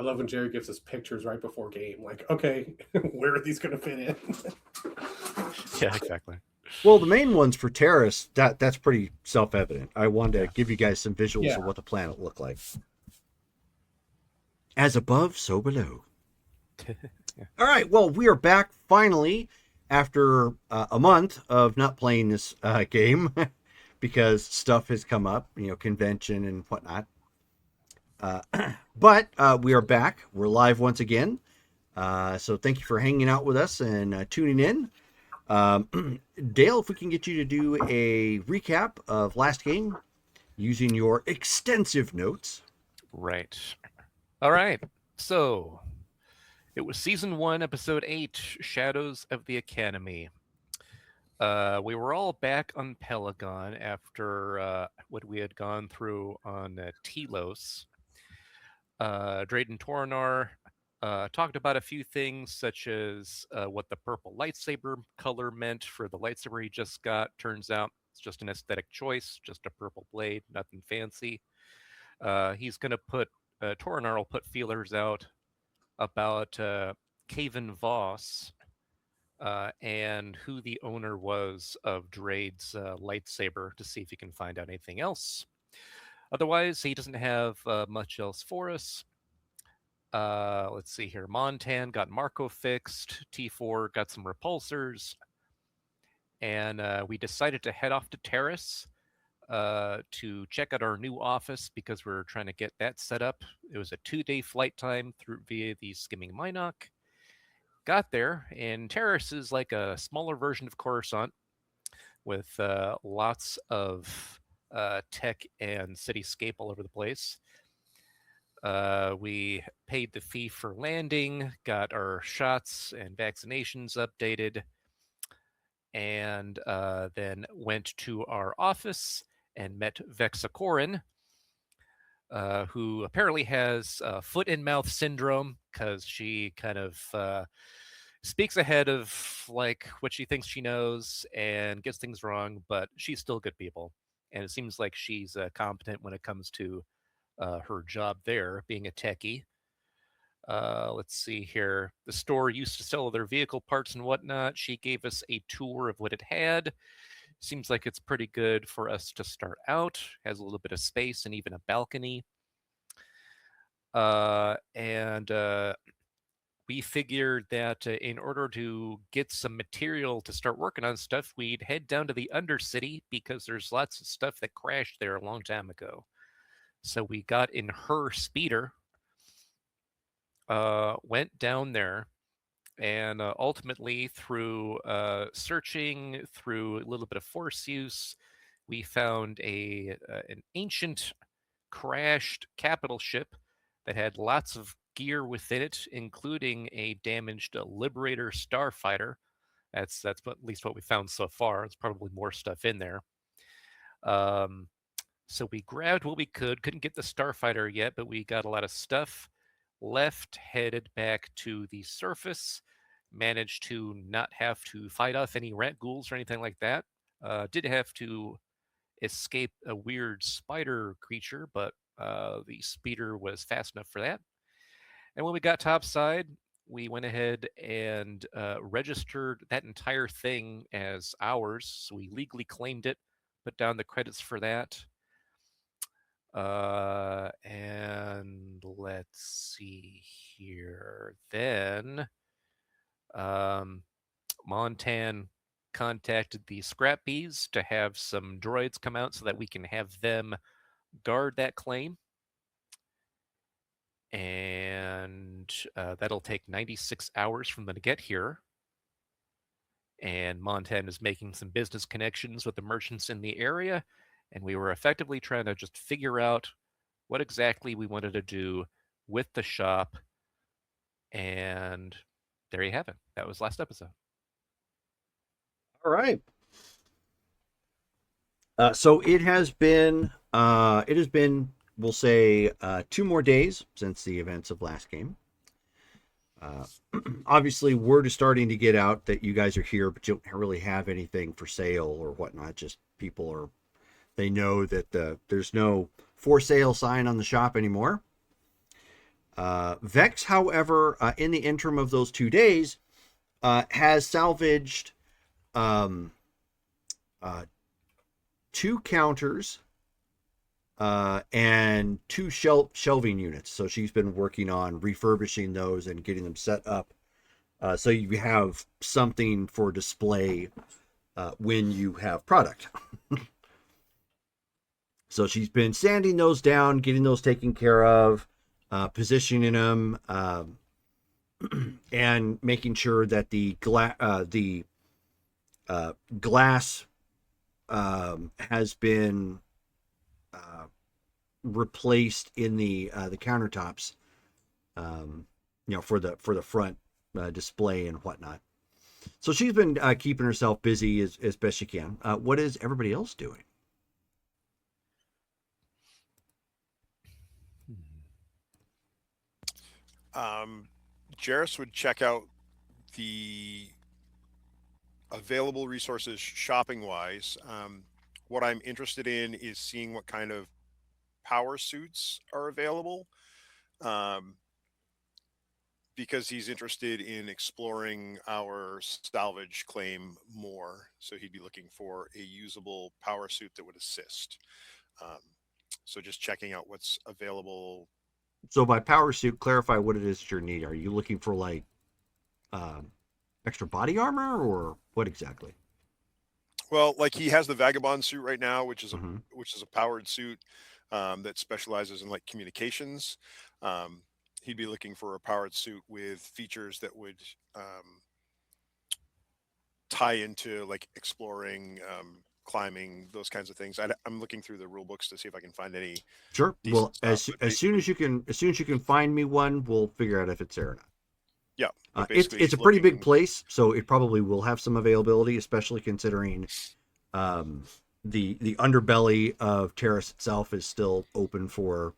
love when Jerry gives us pictures right before game. Like, okay, where are these going to fit in? Yeah, exactly. Well, the main ones for Terrace, that's pretty self-evident. I wanted to Yeah. give you guys some visuals Yeah. of what the planet looked like. As above, so below. Yeah. All right, well, we are back finally after a month of not playing this game because stuff has come up, convention and whatnot. But we are back. We're live once again. So thank you for hanging out with us and tuning in. Dale, if we can get you to do a recap of last game using your extensive notes. Right. All right. So it was season 1, episode 8, Shadows of the Academy. We were all back on Pelagon after what we had gone through on Telos. Drayden Tornar talked about a few things, such as what the purple lightsaber color meant for the lightsaber he just got. Turns out it's just an aesthetic choice, just a purple blade, nothing fancy. He's going to put, Tornar will put feelers out about Caven Voss and who the owner was of Drade's lightsaber to see if he can find out anything else. Otherwise, he doesn't have much else for us. Let's see here. Montan got Marco fixed. T4 got some repulsors. And we decided to head off to Terrace to check out our new office because we're trying to get that set up. It was a 2-day flight time through via the Skimming Minnock. Got there, and Terrace is like a smaller version of Coruscant with lots of tech and cityscape all over the place. We paid the fee for landing, got our shots and vaccinations updated, and then went to our office and met Vexacorin, who apparently has foot and mouth syndrome because she kind of speaks ahead of like what she thinks she knows and gets things wrong, but she's still good people. And it seems like she's competent when it comes to her job there, being a techie. Let's see here. The store used to sell other vehicle parts and whatnot. She gave us a tour of what it had. Seems like it's pretty good for us to start out. Has a little bit of space and even a balcony. And we figured that in order to get some material to start working on stuff, we'd head down to the Undercity because there's lots of stuff that crashed there a long time ago. So we got in her speeder, went down there, and ultimately through searching, through a little bit of force use, we found an ancient crashed capital ship that had lots of gear within it, including a damaged Liberator starfighter. That's at least what we found so far. There's probably more stuff in there. So we grabbed what we could. Couldn't get the starfighter yet, but we got a lot of stuff. Left, headed back to the surface. Managed to not have to fight off any rat ghouls or anything like that. Did have to escape a weird spider creature, but the speeder was fast enough for that. And when we got topside, we went ahead and registered that entire thing as ours. So we legally claimed it, put down the credits for that. And let's see here. Then Montan contacted the Scrap Bees to have some droids come out so that we can have them guard that claim. And that'll take 96 hours from them to get here. And Montan is making some business connections with the merchants in the area. And we were effectively trying to just figure out what exactly we wanted to do with the shop. And there you have it. That was last episode. All right. So it has been, we'll say, 2 more days since the events of last game. Obviously, word is starting to get out that you guys are here, but you don't really have anything for sale or whatnot. Just they know that there's no for sale sign on the shop anymore. Vex, however, in the interim of those 2 days, has salvaged 2 counters and 2 shelving units. So she's been working on refurbishing those and getting them set up. So you have something for display when you have product. So she's been sanding those down, getting those taken care of, positioning them, and making sure that the glass has been replaced in the countertops, for the front display and whatnot. So she's been keeping herself busy as best she can. What is everybody else doing? Jarrus would check out the available resources shopping wise. What I'm interested in is seeing what kind of power suits are available, because he's interested in exploring our salvage claim more. So he'd be looking for a usable power suit that would assist. So just checking out what's available. So by power suit, clarify what it is that you need. Are you looking for like extra body armor, or what exactly? Well, like he has the Vagabond suit right now, which is Mm-hmm. which is a powered suit that specializes in like communications. He'd be looking for a powered suit with features that would tie into like exploring, climbing, those kinds of things. I'm looking through the rule books to see if I can find any. Sure. Well, decent stuff, but as soon as you can find me one, we'll figure out if it's there or not. Yeah, but It's basically a he's pretty big looking- place, so it probably will have some availability, especially considering the underbelly of Terrace itself is still open for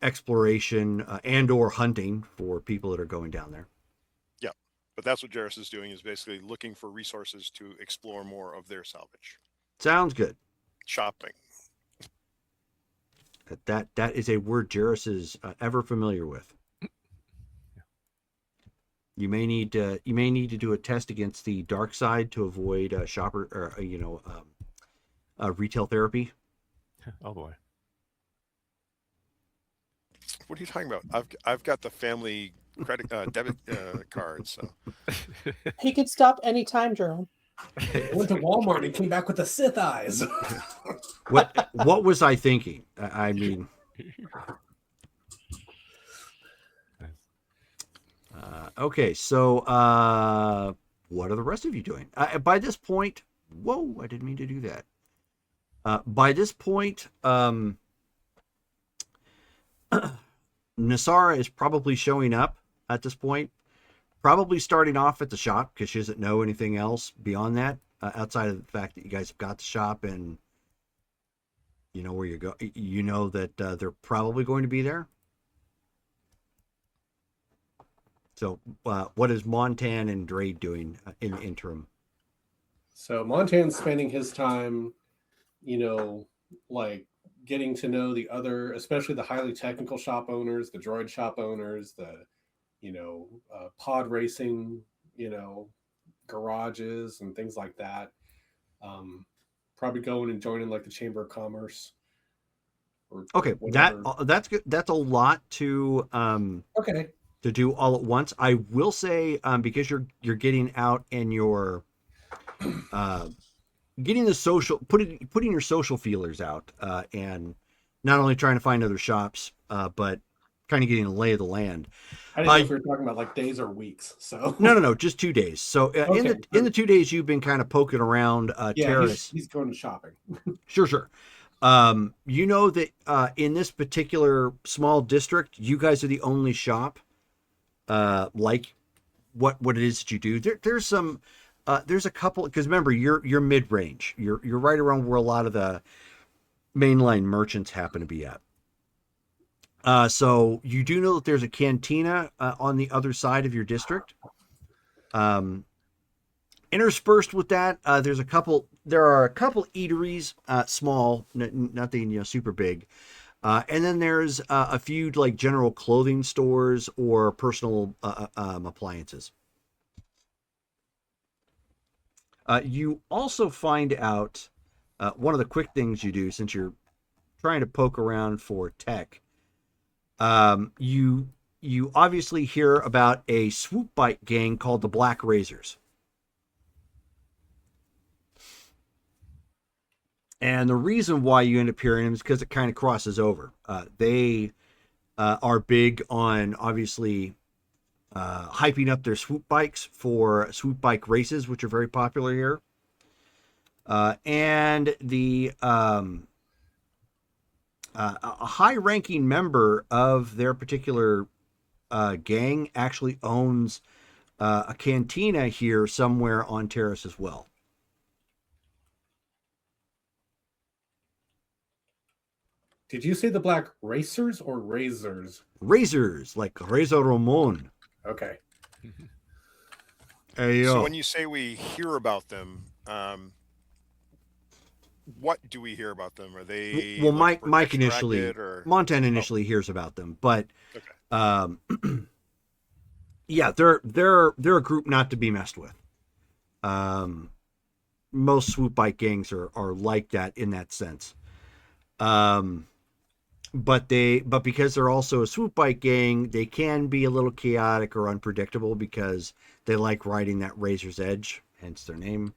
exploration and or hunting for people that are going down there. Yeah, but that's what Jarrus is doing, is basically looking for resources to explore more of their salvage. Sounds good. Shopping. That is a word Jarrus is ever familiar with. You may need to do a test against the dark side to avoid shopper or retail therapy. Oh boy. What are you talking about? I've got the family credit debit card, so He could stop anytime, Jerome. I went to Walmart and came back with the Sith eyes. What was I thinking? I mean, okay. So, what are the rest of you doing? By this point, whoa! I didn't mean to do that. By this point, Nasara is probably showing up at this point. Probably starting off at the shop because she doesn't know anything else beyond that, outside of the fact that you guys have got the shop and you know where you go. You know that they're probably going to be there. So, what is Montan and Drade doing in the interim? So Montan's spending his time, like getting to know the other, especially the highly technical shop owners, the droid shop owners, the, pod racing, garages and things like that. Probably going and joining like the Chamber of Commerce. Okay, that's good. That's a lot to okay. to do all at once. I will say, because you're getting out and you're getting the social, putting your social feelers out, and not only trying to find other shops, but kind of getting a lay of the land. I didn't know if we were talking about like days or weeks. So no, just 2 days. So in the 2 days you've been kind of poking around Terrace. He's going shopping. Sure. You know that in this particular small district, you guys are the only shop like what it is that you do. There's some there's a couple, because remember you're mid-range. You're right around where a lot of the mainline merchants happen to be at. So you do know that there's a cantina on the other side of your district. Interspersed with that, there are a couple eateries, small, nothing super big, And then there's a few like general clothing stores or personal appliances. You also find out one of the quick things you do since you're trying to poke around for tech. You obviously hear about a swoop bike gang called the Black Razors. And the reason why you end up hearing them is because it kind of crosses over. They are big on obviously hyping up their swoop bikes for swoop bike races, which are very popular here. And the a high-ranking member of their particular gang actually owns a cantina here somewhere on Terrace as well. Did you say the Black Racers or Razors? Razors, like Razor Ramon. Okay. Hey, So yo. when you say we hear about them, what do we hear about them? Are they Well, looking for Mike extracted initially, or Montana initially hears about them, but okay. yeah, they're a group not to be messed with. Most swoop bike gangs are like that in that sense. But because they're also a swoop bike gang, they can be a little chaotic or unpredictable because they like riding that razor's edge, hence their name.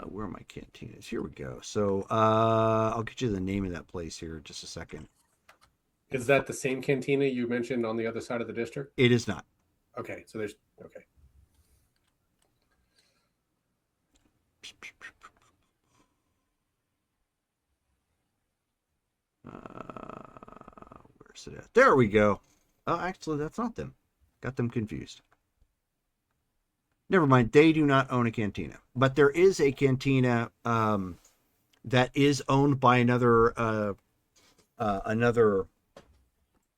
Where are my cantinas? Here we go. So I'll get you the name of that place here in just a second. Is that the same cantina you mentioned on the other side of the district? It is not. Okay, so there's okay. Where's it at? There we go. Oh, actually, that's not them. Got them confused. Never mind. They do not own a cantina, but there is a cantina that is owned by another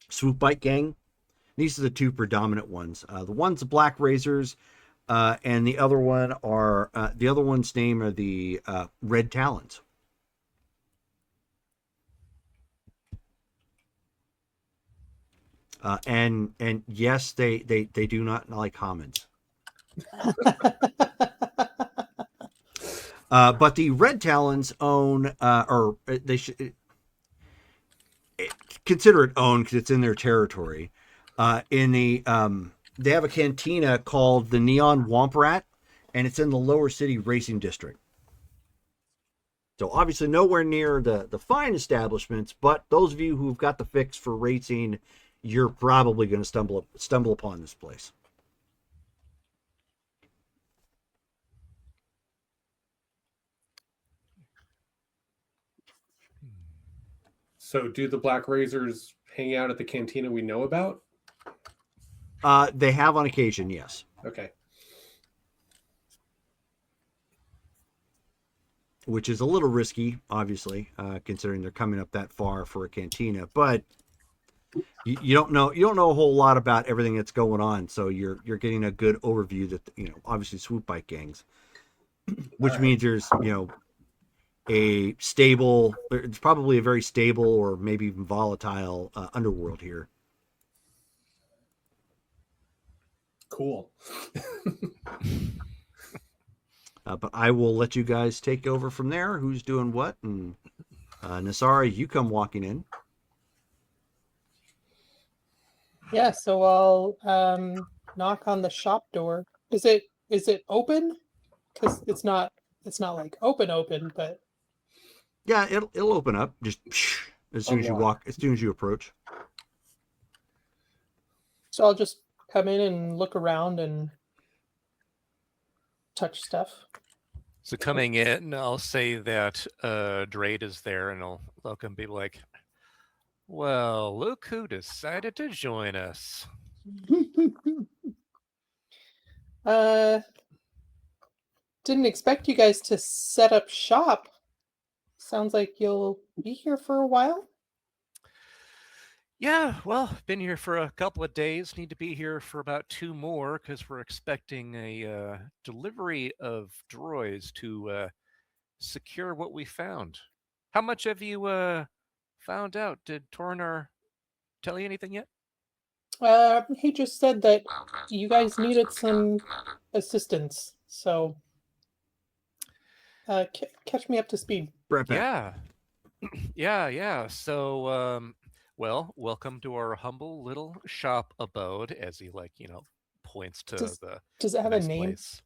swoop bike gang. These are the two predominant ones. The one's the Black Razors, and the other one are the other one's name are the Red Talons. And yes, they do not like homins. But the Red Talons own, or they should consider it owned because it's in their territory. In the they have a cantina called the Neon Womp Rat, and it's in the Lower City Racing District. So obviously nowhere near the fine establishments, but those of you who've got the fix for racing, you're probably going to stumble upon this place. So do the Black Razors hang out at the cantina we know about? They have on occasion, yes. Okay. Which is a little risky, obviously, considering they're coming up that far for a cantina. But you don't know a whole lot about everything that's going on, so you're getting a good overview that obviously swoop bike gangs, which means there's a stable, it's probably a very stable or maybe even volatile underworld here. Cool. But I will let you guys take over from there. Who's doing what? And Nasara, you come walking in. Yeah, so I'll knock on the shop door. Is it open? Because it's not like open, but Yeah, it'll open up just as soon as you walk, as soon as you approach. so I'll just come in and look around and touch stuff. So coming in, I'll say that Drade is there, and I'll look and be like, "Well, look who decided to join us." Didn't expect you guys to set up shop. Sounds like you'll be here for a while. Yeah, well, been here for a couple of days. Need to be here for about 2 more because we're expecting a delivery of droids to secure what we found. How much have you found out? Did Tornar tell you anything yet? He just said that you guys needed some assistance, so catch me up to speed. Right back. Yeah. Yeah. So, well, welcome to our humble little shop abode, as he points to Does- the Does it have nice a name? place.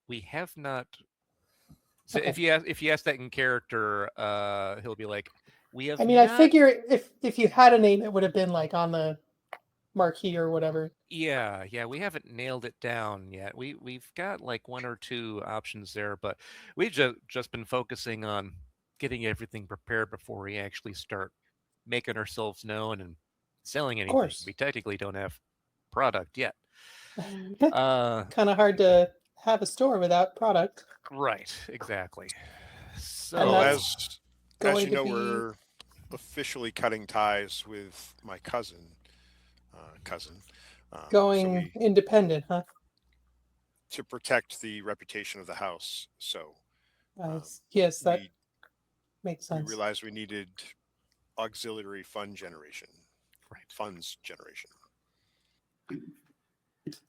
We have not. So Okay. if you ask that in character, he'll be like, "We have." I mean, I not... figure if you had a name, it would have been like on the marquee or whatever. Yeah, we haven't nailed it down yet. We've got like one or two options there, but we've just been focusing on getting everything prepared before we actually start making ourselves known and selling Of anything. course. We technically don't have product yet. Kind Uh, of hard to have a store without product. right, exactly. And So Well, that's as going you know, to be we're officially cutting ties with my cousin. So going independent, huh? to protect the reputation of the house. So Yes, that we makes we sense. realized we needed auxiliary funds generation.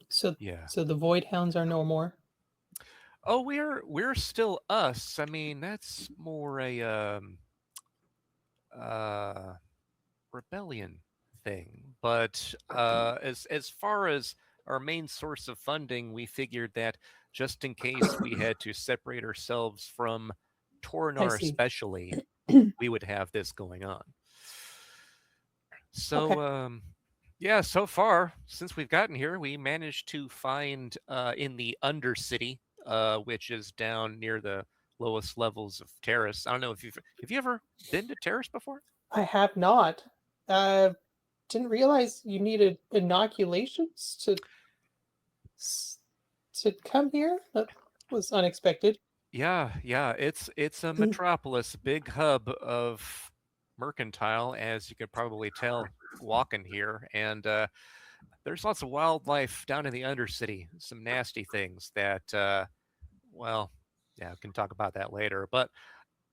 So yeah. so the Void Hounds are no more. Oh, we're still us. I mean, that's more a rebellion thing. But as far as our main source of funding, we figured that just in case we had to separate ourselves from Tornar see. especially, we would have this going on. So Okay. yeah, so far since we've gotten here, we managed to find in the Undercity, which is down near the lowest levels of Terrace. I don't know if have you ever been to Terrace before? I have not. Didn't realize you needed inoculations to come here. That was unexpected. Yeah, it's a metropolis, a big hub of mercantile, as you could probably tell walking here, and there's lots of wildlife down in the Undercity. Some nasty things that, well, yeah, we can talk about that later. But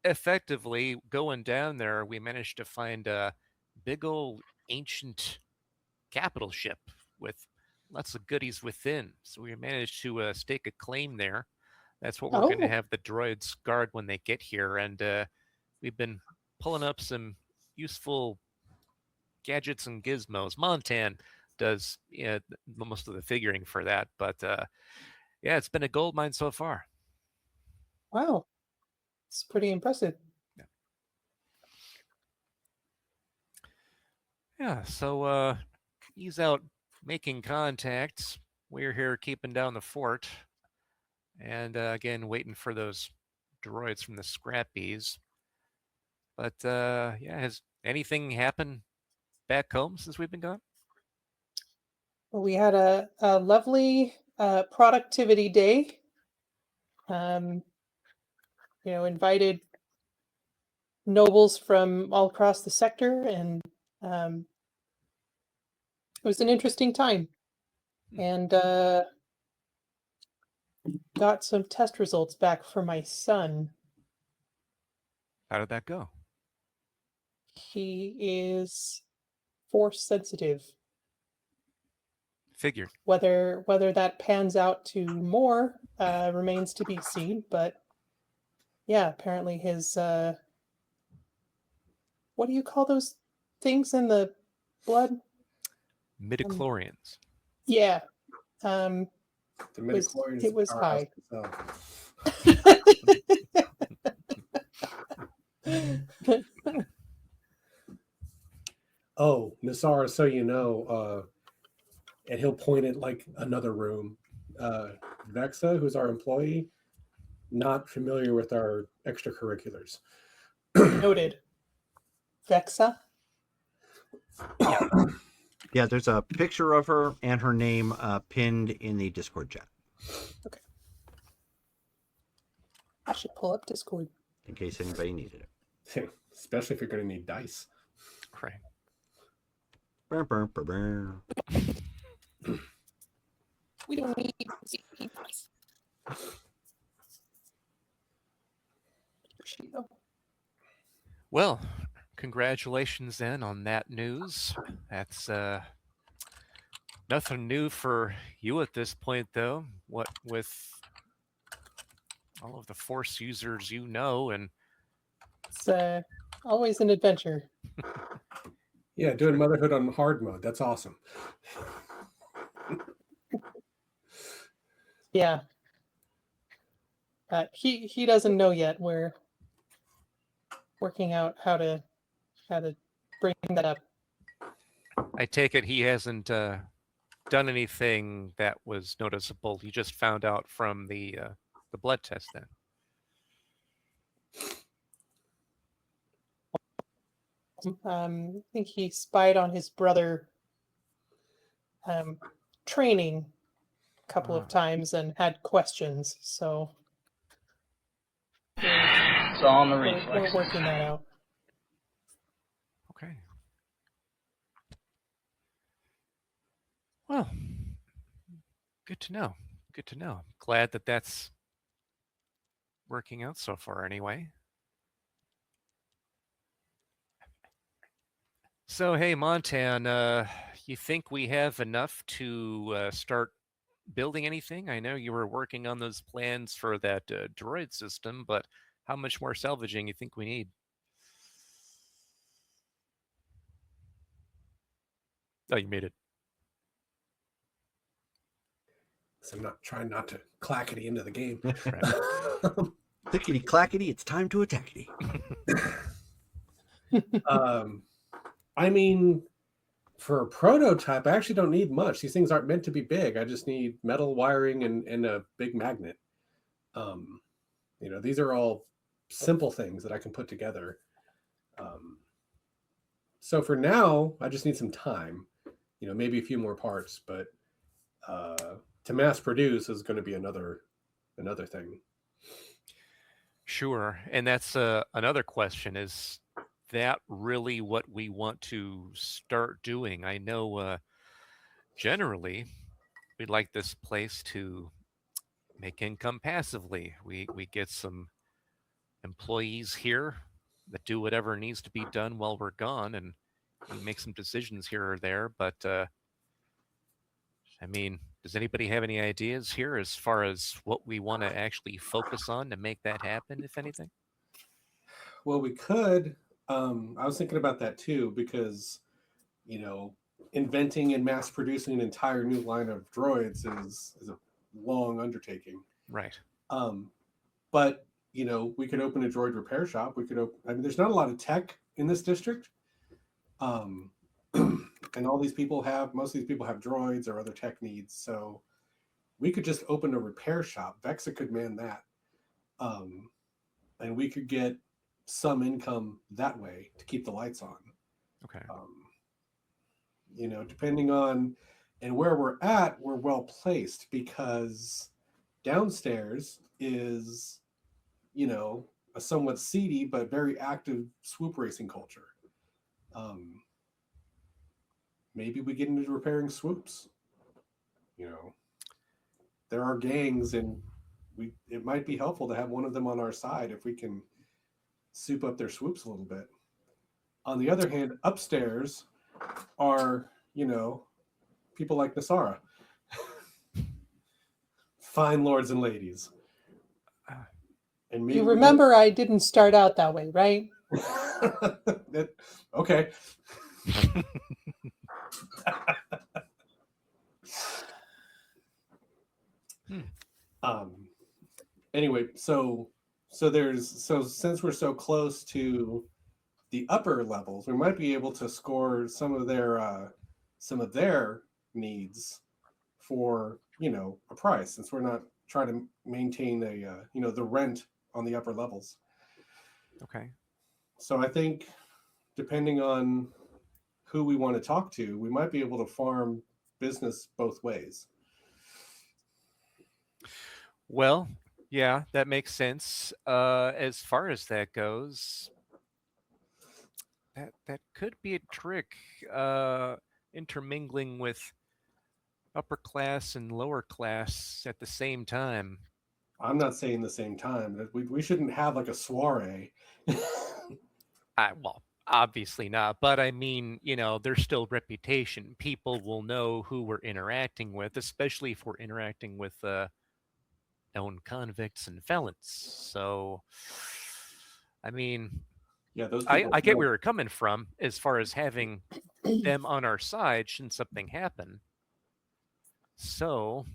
effectively, going down there, we managed to find a big old ancient capital ship with lots of goodies within. So we managed to stake a claim there. That's what we're going to Oh, have the droids guard when they get here. And we've been pulling up some useful gadgets and gizmos. Montan does most of the figuring for that. But yeah, it's been a gold mine so far. wow. It's pretty impressive. Yeah, so he's out making contacts. We're here keeping down the fort. And again, waiting for those droids from the Scrappies. But yeah, has anything happened back home since we've been gone? Well, we had a lovely productivity day. Invited nobles from all across the sector, and it was an interesting time. And got some test results back for my son. How did that go? He is force sensitive. Figured. Whether that pans out to more remains to be seen. But yeah, apparently his what do you call those things in the blood? Midichlorians. Yeah. The midichlorians it was powerhouse high. itself. Oh, Nassara, so you know, and he'll point at like another room. Vexa, who's our employee, not familiar with our extracurriculars. Noted. Vexa? Yeah, there's a picture of her and her name pinned in the Discord chat. Okay. I should pull up Discord. In case anybody needed it. Especially if you're going to need dice. Right. Burr, burr, burr, burr. We don't need dice. Cheeto. Well, congratulations then on that news. That's nothing new for you at this point, though. What with all of the Force users you know, and It's always an adventure. Yeah, doing motherhood on hard mode. That's awesome. Yeah. He doesn't know yet. We're working out how to bring that up. I take it he hasn't done anything that was noticeable. He just found out from the blood test then. I think he spied on his brother training a couple of times and had questions. So It's all on the we're reflex. working that out. Okay. Well, good to know. Good to know. Glad that that's working out so far anyway. So, hey, Montan, you think we have enough to start building anything? I know you were working on those plans for that droid system, but how much more salvaging you think we need? Oh, you made it. So I'm not trying not to clackety into the game. Clickety clackety, it's time to attackety. I mean, for a prototype, I actually don't need much. These things aren't meant to be big. I just need metal wiring and a big magnet. These are all simple things that I can put together. So for now, I just need some time. Maybe a few more parts, but to mass produce is going to be another thing. Sure. And that's another question. Is that really what we want to start doing? I know generally we'd like this place to make income passively. We get some employees here that do whatever needs to be done while we're gone, and we make some decisions here or there. But I mean, does anybody have any ideas here as far as what we want to actually focus on to make that happen, if anything? Well, we could. I was thinking about that too, because inventing and mass producing an entire new line of droids is a long undertaking. Right. But we could open a droid repair shop. We could open. I mean, there's not a lot of tech in this district, and most of these people have droids or other tech needs. So we could just open a repair shop. Vexa could man that, and we could get some income that way to keep the lights on. Okay. Depending on and where we're at, we're well placed because downstairs is, a somewhat seedy but very active swoop racing culture. Maybe we get into repairing swoops. There are gangs, and it might be helpful to have one of them on our side if we can soup up their swoops a little bit. On the other hand, upstairs are, people like Nasara. Fine lords and ladies. And maybe You remember I didn't start out that way, right? Okay. Anyway, so since we're so close to the upper levels, we might be able to score some of their needs for a price, since we're not trying to maintain the rent on the upper levels. Okay. So I think, depending on who we want to talk to, we might be able to farm business both ways. Well, yeah, that makes sense. As far as that goes, that could be a trick. Intermingling with upper class and lower class at the same time. I'm not saying the same time that we shouldn't have like a soiree. Well, obviously not, but I mean, there's still reputation. People will know who we're interacting with, especially if we're interacting with known convicts and felons. So, I mean, Yeah, those I, people. I get where you're coming from as far as having them on our side should something happen. So,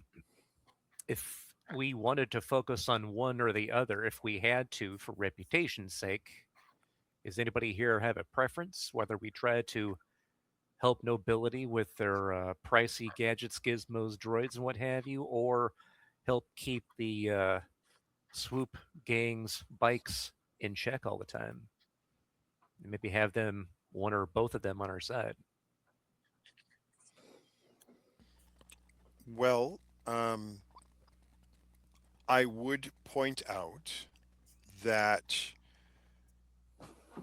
if we wanted to focus on one or the other, if we had to, for reputation's sake, does anybody here have a preference? Whether we try to help nobility with their pricey gadgets, gizmos, droids, and what have you, or help keep the swoop gangs, bikes in check all the time? And maybe have them, one or both of them, on our side. Well, I would point out that,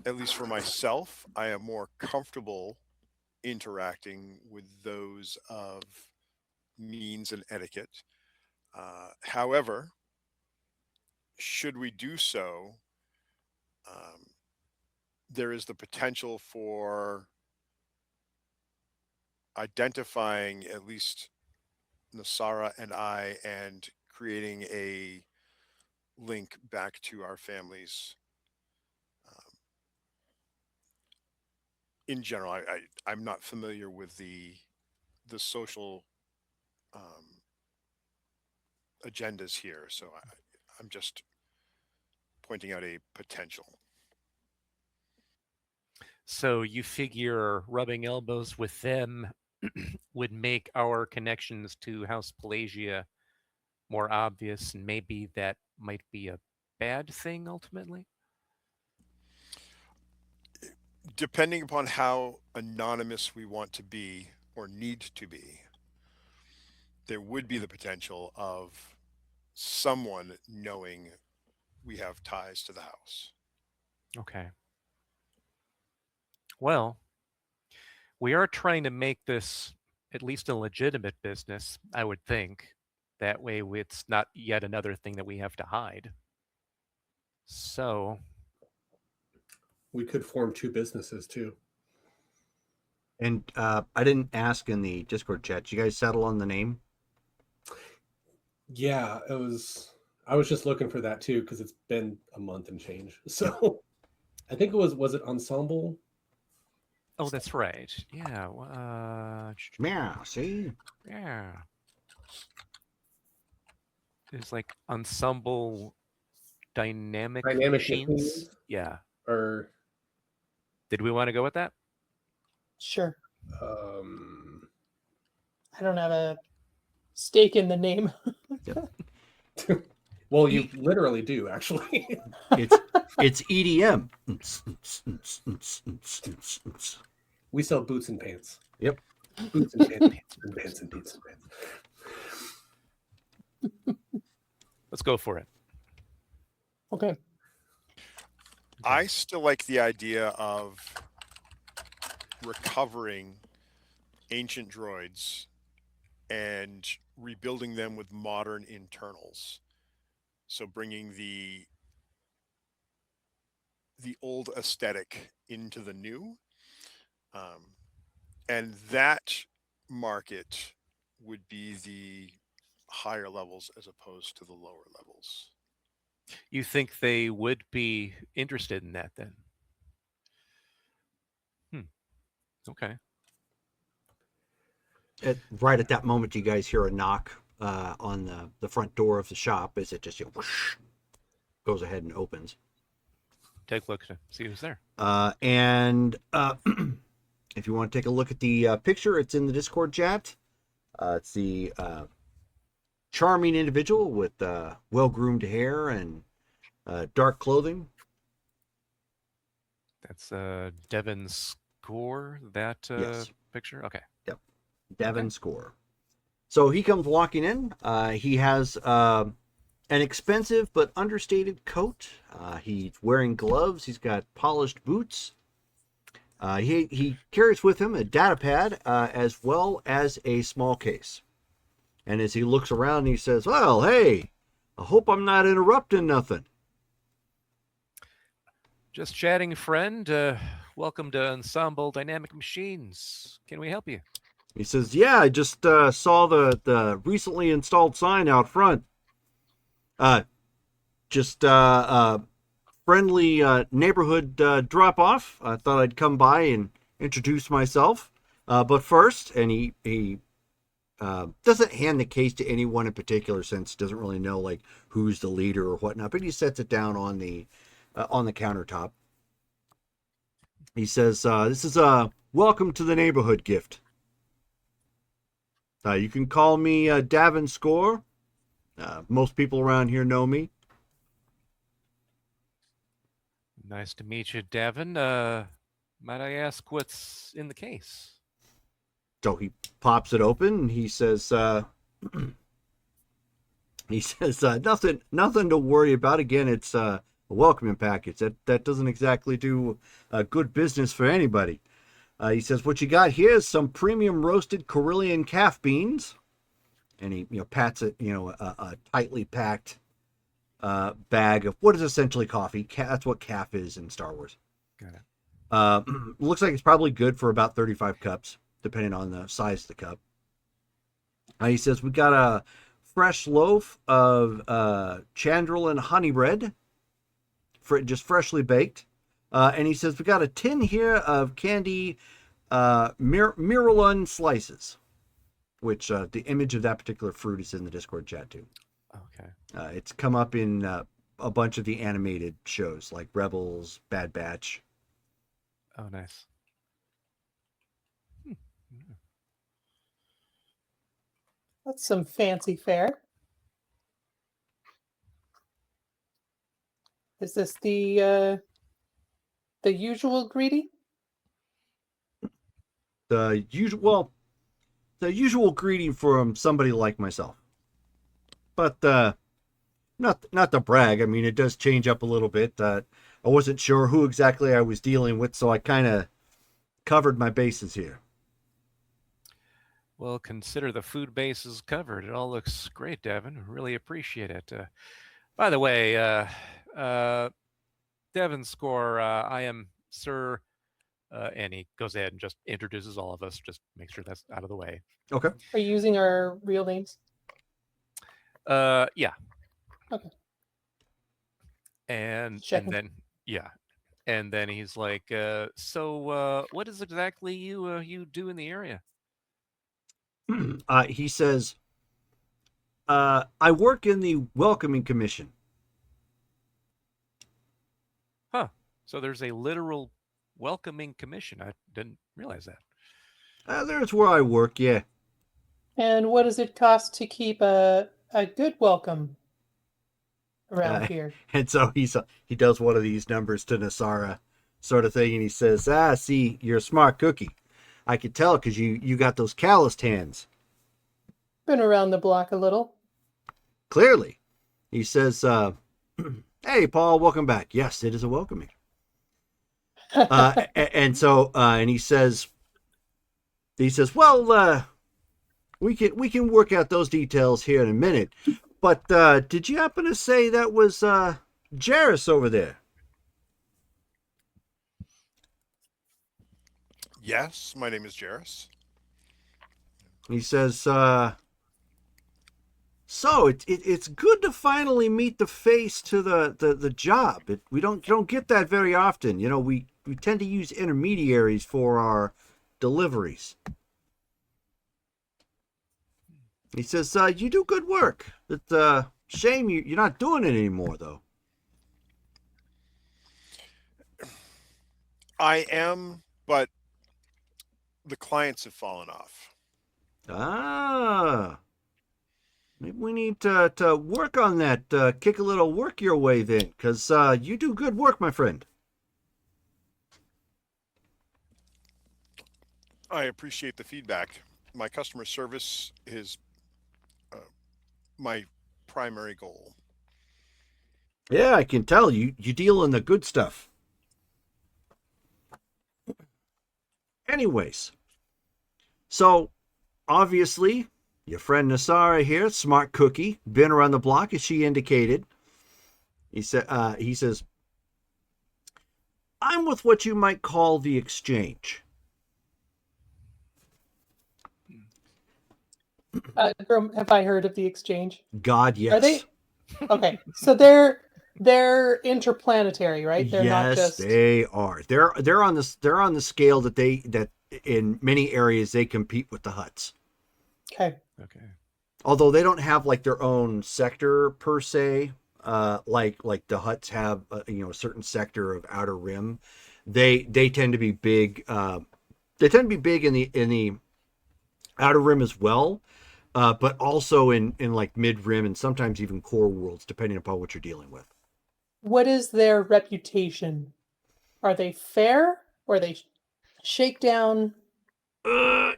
at least for myself, I am more comfortable interacting with those of means and etiquette. However, should we do so, there is the potential for identifying at least Nasara and I and creating a link back to our families. In general, I'm not familiar with the social agendas here, so I'm just pointing out a potential. So you figure rubbing elbows with them would make our connections to House Pelagia more obvious, and maybe that might be a bad thing ultimately? Depending upon how anonymous we want to be or need to be, there would be the potential of someone knowing we have ties to the house. Okay. Well, we are trying to make this at least a legitimate business, I would think. That way it's not yet another thing that we have to hide. So, We could form two businesses too. And I didn't ask in the Discord chat. Did you guys settle on the name? Yeah, it was. I was just looking for that too because it's been a month and change. So I think it was it Ensemble? oh, that's right. Yeah. Yeah, see? Yeah. It's like Ensemble Dynamic Machines. Machines? Yeah. Or Did we want to go with that? Sure. um I don't have a stake in the name. well, you literally do actually. It's EDM. We sell boots and pants. Yep. Boots and pants and pants and boots and pants. Let's go for it. Okay. I still like the idea of recovering ancient droids and rebuilding them with modern internals. So bringing the old aesthetic into the new, and that market would be the higher levels as opposed to the lower levels. You think they would be interested in that then? Okay. Right at that moment, you guys hear a knock on the front door of the shop as it just whoosh, goes ahead and opens. Take a look to see who's there. And if you want to take a look at the picture, it's in the Discord chat. It's the charming individual with well-groomed hair and dark clothing. That's Devin Score, that Yes. picture? Okay. Devin Score. So he comes walking in. He has an expensive but understated coat. He's wearing gloves. He's got polished boots. He carries with him a data pad as well as a small case. And as he looks around, he says, "Well, hey, I hope I'm not interrupting nothing. Just chatting, friend. Welcome to Ensemble Dynamic Machines. Can we help you? He says, yeah, I just saw the recently installed sign out front. Just friendly neighborhood drop off. I thought I'd come by and introduce myself. But first, and he doesn't hand the case to anyone in particular, since he doesn't really know like who's the leader or whatnot. But he sets it down on the countertop. He says, "This is a welcome to the neighborhood gift. You can call me Davin Score. Most people around here know me." Nice to meet you, Davin. Might I ask what's in the case? So he pops it open and he says, nothing to worry about. Again, it's a welcoming package. That doesn't exactly do good business for anybody. He says, what you got here is some premium roasted Carillion calf beans. And he, pats it, a tightly packed bag of what is essentially coffee. That's what calf is in Star Wars. Got it. Looks like it's probably good for about 35 cups, depending on the size of the cup. He says, we got a fresh loaf of Chandrillin honey bread, just freshly baked. And he says, we got a tin here of candy Miralun slices, which the image of that particular fruit is in the Discord chat too. Okay. It's come up in a bunch of the animated shows like Rebels, Bad Batch. Oh, nice. That's some fancy fare. Is this the usual greeting? The usual greeting from somebody like myself. But not to brag. I mean, it does change up a little bit. I wasn't sure who exactly I was dealing with, so I kind of covered my bases here. Well, consider the food base is covered. It all looks great, Devin. Really appreciate it. By the way, Devin Score, I am Sir, and he goes ahead and just introduces all of us. Just make sure that's out of the way. Okay. Are you using our real names? Yeah. Okay. And Checking. then he's like, so what is exactly you do in the area? He says, I work in the Welcoming Commission. Huh. So there's a literal welcoming commission. I didn't realize that. There's where I work, yeah. And what does it cost to keep a good welcome around here? And so he does one of these numbers to Nasara sort of thing, and he says, see, you're a smart cookie. I could tell because you got those calloused hands. Been around the block a little. Clearly. He says, hey, Paul, welcome back. Yes, it is a welcoming. And he says, well, we can work out those details here in a minute. But did you happen to say that was Jarrus over there? Yes, my name is Jarrus. He says, so it's good to finally meet the face to the job. We don't get that very often. We tend to use intermediaries for our deliveries. He says, you do good work. It's a shame you're not doing it anymore, though. I am, but the clients have fallen off. Maybe we need to work on that. Kick a little work your way then, because you do good work, my friend. I appreciate the feedback. My customer service is my primary goal. Yeah, I can tell you deal in the good stuff. Anyways, so obviously Your friend Nasara here, smart cookie, been around the block as she indicated. He says, I'm with what you might call the exchange. Grum, have I heard of the exchange? God, yes. Are they okay? So they're interplanetary, right? They're not Yes, just they are. They're on the scale that in many areas they compete with the Hutts. okay. Okay. Although they don't have like their own sector per se, like the Hutts have a certain sector of Outer Rim. They tend to be big. They tend to be big in the Outer Rim as well, but also in like Mid Rim and sometimes even Core Worlds, depending upon what you're dealing with. What is their reputation? Are they fair or are they shakedown? Hard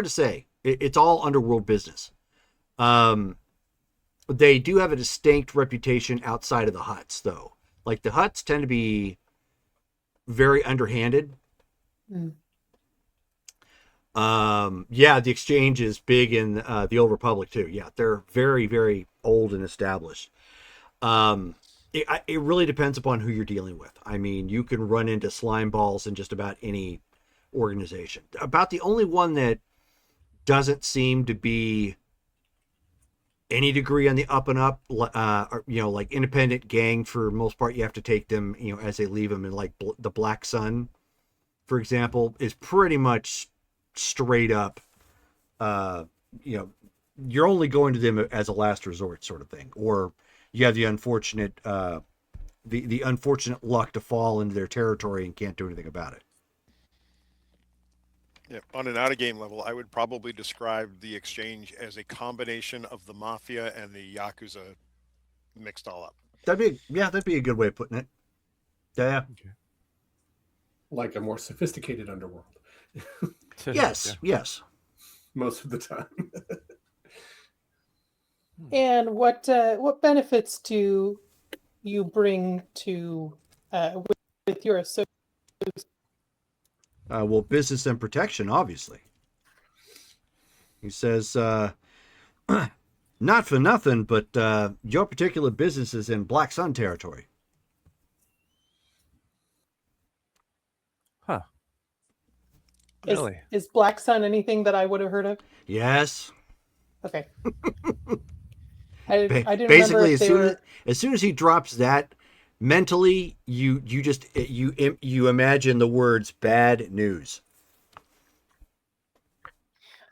to say. It's all underworld business. They do have a distinct reputation outside of the Hutts, though. Like the Hutts tend to be very underhanded. Mm. Yeah, the exchange is big in the Old Republic too. Yeah, they're very, very old and established. It really depends upon who you're dealing with. I mean, you can run into slime balls in just about any organization. About the only one that doesn't seem to be any degree on the up and up, like Independent Gang, for the most part, you have to take them, as they leave them. And like the Black Sun, for example, is pretty much straight up, you're only going to them as a last resort sort of thing. Or you have the unfortunate, the unfortunate luck to fall into their territory and can't do anything about it. Yeah, on an out-of-game level, I would probably describe the exchange as a combination of the Mafia and the Yakuza mixed all up. That'd be a good way of putting it. Yeah. Okay. Like a more sophisticated underworld. Yes. Yeah. Yes. Most of the time. And what benefits do you bring to with your associates? Well, business and protection, obviously. He says, not for nothing, but your particular business is in Black Sun territory. Huh. Is, Really? is Black Sun anything that I would have heard of? Yes. Okay. I didn't remember Basically, if they were. as soon as he drops that, mentally, you imagine the words "bad news."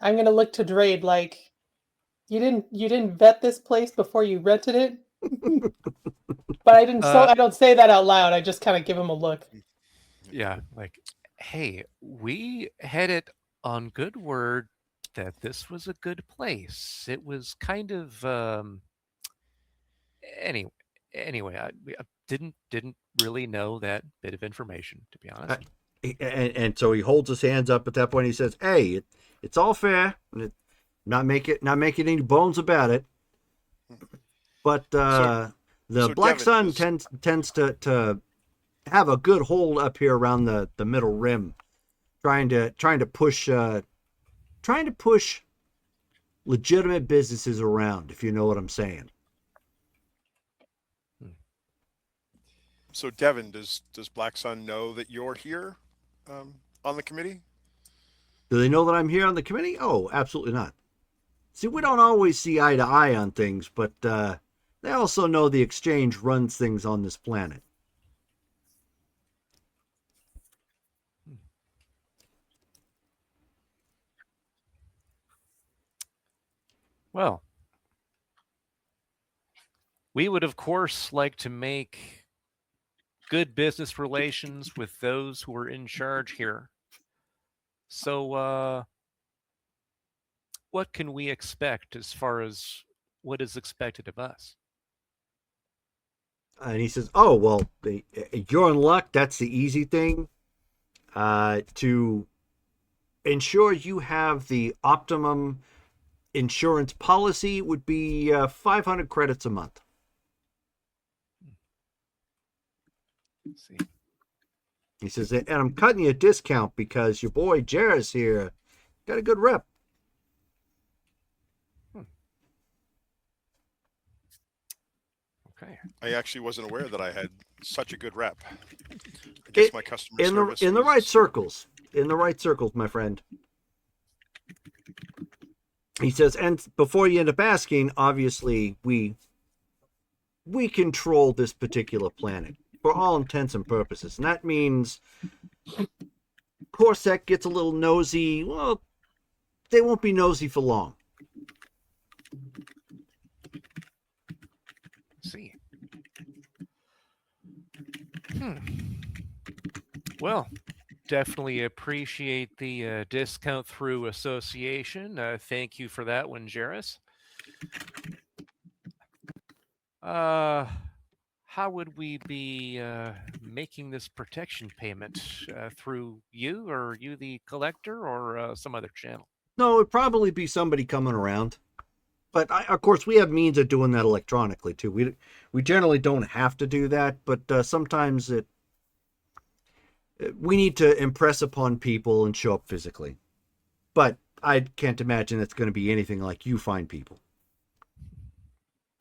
I'm gonna look to Drade like, you didn't vet this place before you rented it. But I didn't. I don't say that out loud. I just kind of give him a look. Yeah, like, hey, we had it on good word that this was a good place. It was kind of anyway, I didn't really know that bit of information, to be honest. And so he holds his hands up at that point. He says, "Hey, it's all fair. Not making any bones about it. But the Black Sun tends to have a good hold up here around the Middle Rim, trying to push legitimate businesses around, if you know what I'm saying." So, Devin, does Black Sun know that you're here on the committee? Do they know that I'm here on the committee? Oh, absolutely not. See, we don't always see eye to eye on things, but they also know the exchange runs things on this planet. Well, we would, of course, like to make good business relations with those who are in charge here. So, what can we expect as far as what is expected of us? And he says, "Oh, well, you're in luck. That's the easy thing. To ensure you have the optimum insurance policy would be 500 credits a month." Let's see. He says, "And I'm cutting you a discount because your boy Jarrus here got a good rep." Okay. I actually wasn't aware that I had such a good rep. I guess my customer service in the right was- circles. In the right circles, my friend. He says, and before you end up asking, obviously we control this particular planet for all intents and purposes. And that means Corsac gets a little nosy. Well, they won't be nosy for long. See. Well, definitely appreciate the discount through association. Thank you for that one, Jairus. How would we be making this protection payment through you, or you the collector, or some other channel? No, it'd probably be somebody coming around. But of course, we have means of doing that electronically too. We generally don't have to do that, but sometimes we need to impress upon people and show up physically. But I can't imagine it's going to be anything like you find people.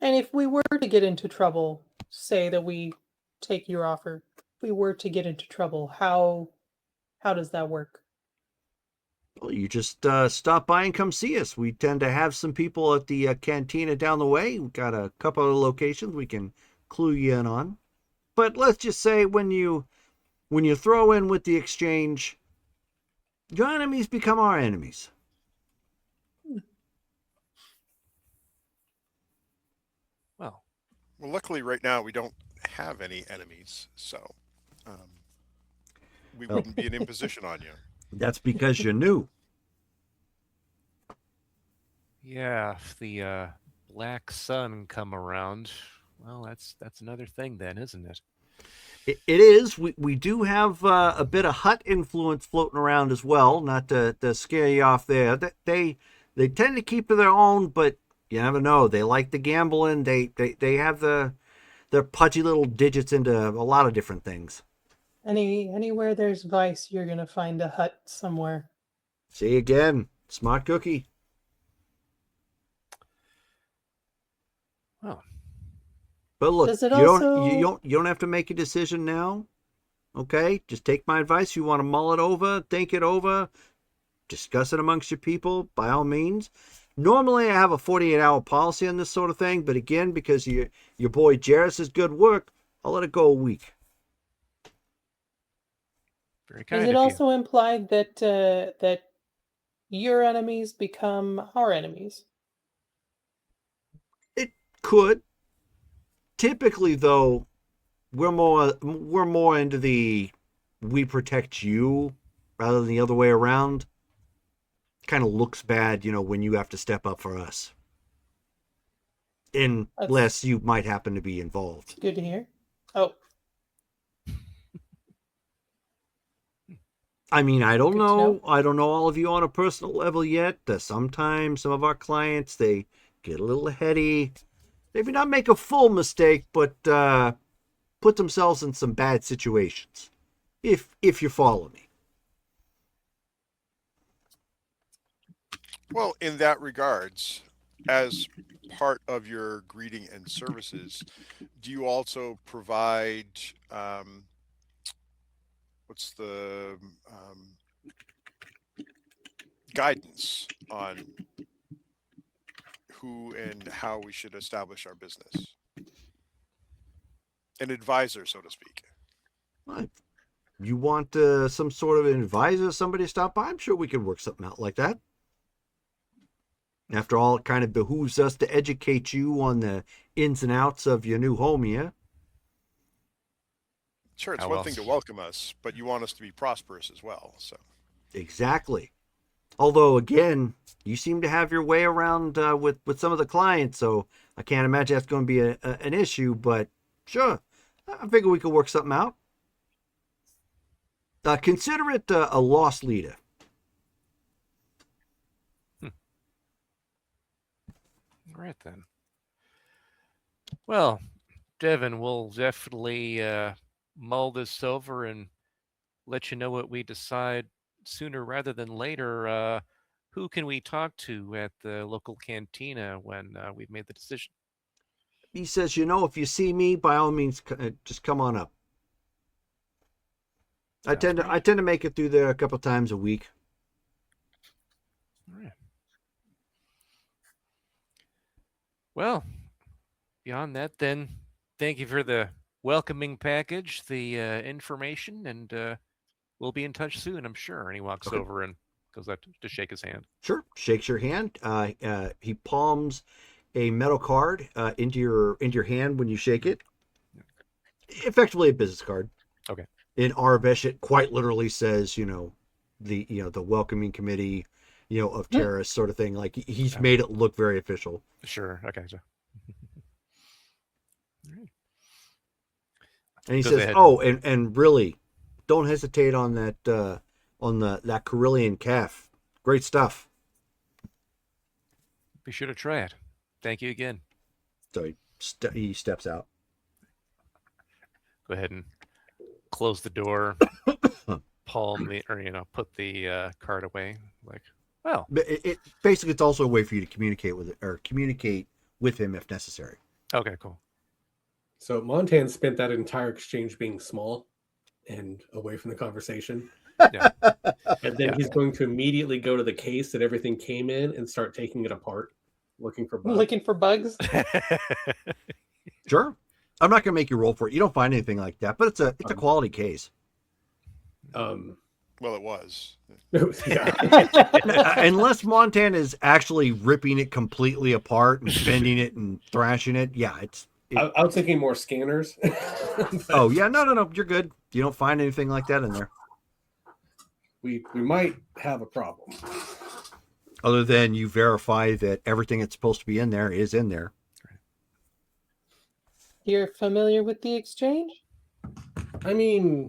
And if we were to get into trouble, say that we take your offer, if we were to get into trouble, how does that work? Well, you just stop by and come see us. We tend to have some people at the cantina down the way. We've got a couple of locations we can clue you in on. But let's just say when you throw in with the exchange, your enemies become our enemies. Well, Well, luckily, right now we don't have any enemies, so we Well- wouldn't be an imposition on you. That's because you're new. yeah, if the Black Sun come around, well, that's another thing then, isn't it? It is. We do have a bit of Hut influence floating around as well. Not to scare you off there. They tend to keep to their own, but you never know. They like the gambling. They have their pudgy little digits into a lot of different things. Anywhere there's vice, you're gonna find a hut somewhere. See again, smart cookie. Well, But look, Does it you also- don't have to make a decision now. Okay, just take my advice. You want to mull it over, think it over, discuss it amongst your people. By all means. Normally, I have a 48-hour policy on this sort of thing, but again, because your boy Jairus' good work, I'll let it go a week. very kind Is it of also implied that that your enemies become our enemies? It could. Typically, though, we're more into the we protect you rather than the other way around. Kind of looks bad, when you have to step up for us. Unless you might happen to be involved. Good to hear. Oh, I mean, I don't Good to know. know. I don't know all of you on a personal level yet. Sometimes some of our clients, they get a little heady. Maybe not make a full mistake, but put themselves in some bad situations. If you follow me. Well, in that regards, as part of your greeting and services, do you also provide what's the guidance on who and how we should establish our business? An advisor, so to speak. Well, you want some sort of an advisor, somebody to stop by? I'm sure we could work something out like that. After all, it kind of behooves us to educate you on the ins and outs of your new home here. Sure, it's How one thing else? to welcome us, but you want us to be prosperous as well. So Exactly. Although, again, you seem to have your way around with some of the clients, so I can't imagine that's going to be an issue, but sure, I figure we could work something out. Consider it a lost leader. All right then. Well, Devin, we'll definitely mull this over and let you know what we decide sooner rather than later. Who can we talk to at the local cantina when we've made the decision? He says, if you see me, by all means, just come on up. I tend to make it through there a couple times a week. All right. Well, beyond that, then, thank you for the welcoming package, the information, and we'll be in touch soon, I'm sure. And he walks Okay. over and goes up to shake his hand. Sure. Shakes your hand. He palms a metal card into your hand when you shake it. Effectively a business card. Okay. In Arabic, it quite literally says, the welcoming committee, of terrorists sort of thing. Like he's made it look very official. Sure. Okay. So. And he Goes says, ahead. "Oh, and really, don't hesitate on that that Carillion calf. Great stuff." Be sure to try it. Thank you again. So he steps out. Go ahead and close the door, palm the, or put the card away. Like, well, But it basically it's also a way for you to communicate with him if necessary. okay, cool. So Montan spent that entire exchange being small and away from the conversation. Yeah. And then Yeah. he's going to immediately go to the case that everything came in and start taking it apart, looking for bugs. Looking for bugs. Sure. I'm not gonna make you roll for it. You don't find anything like that, but it's a quality case. Well, it was. Yeah. Unless Montan is actually ripping it completely apart and bending it and thrashing it, yeah, I was thinking more scanners. Oh yeah, no, you're good. You don't find anything like that in there, we might have a problem. other than you verify that everything that's supposed to be in there is in there. You're familiar with the exchange? I mean,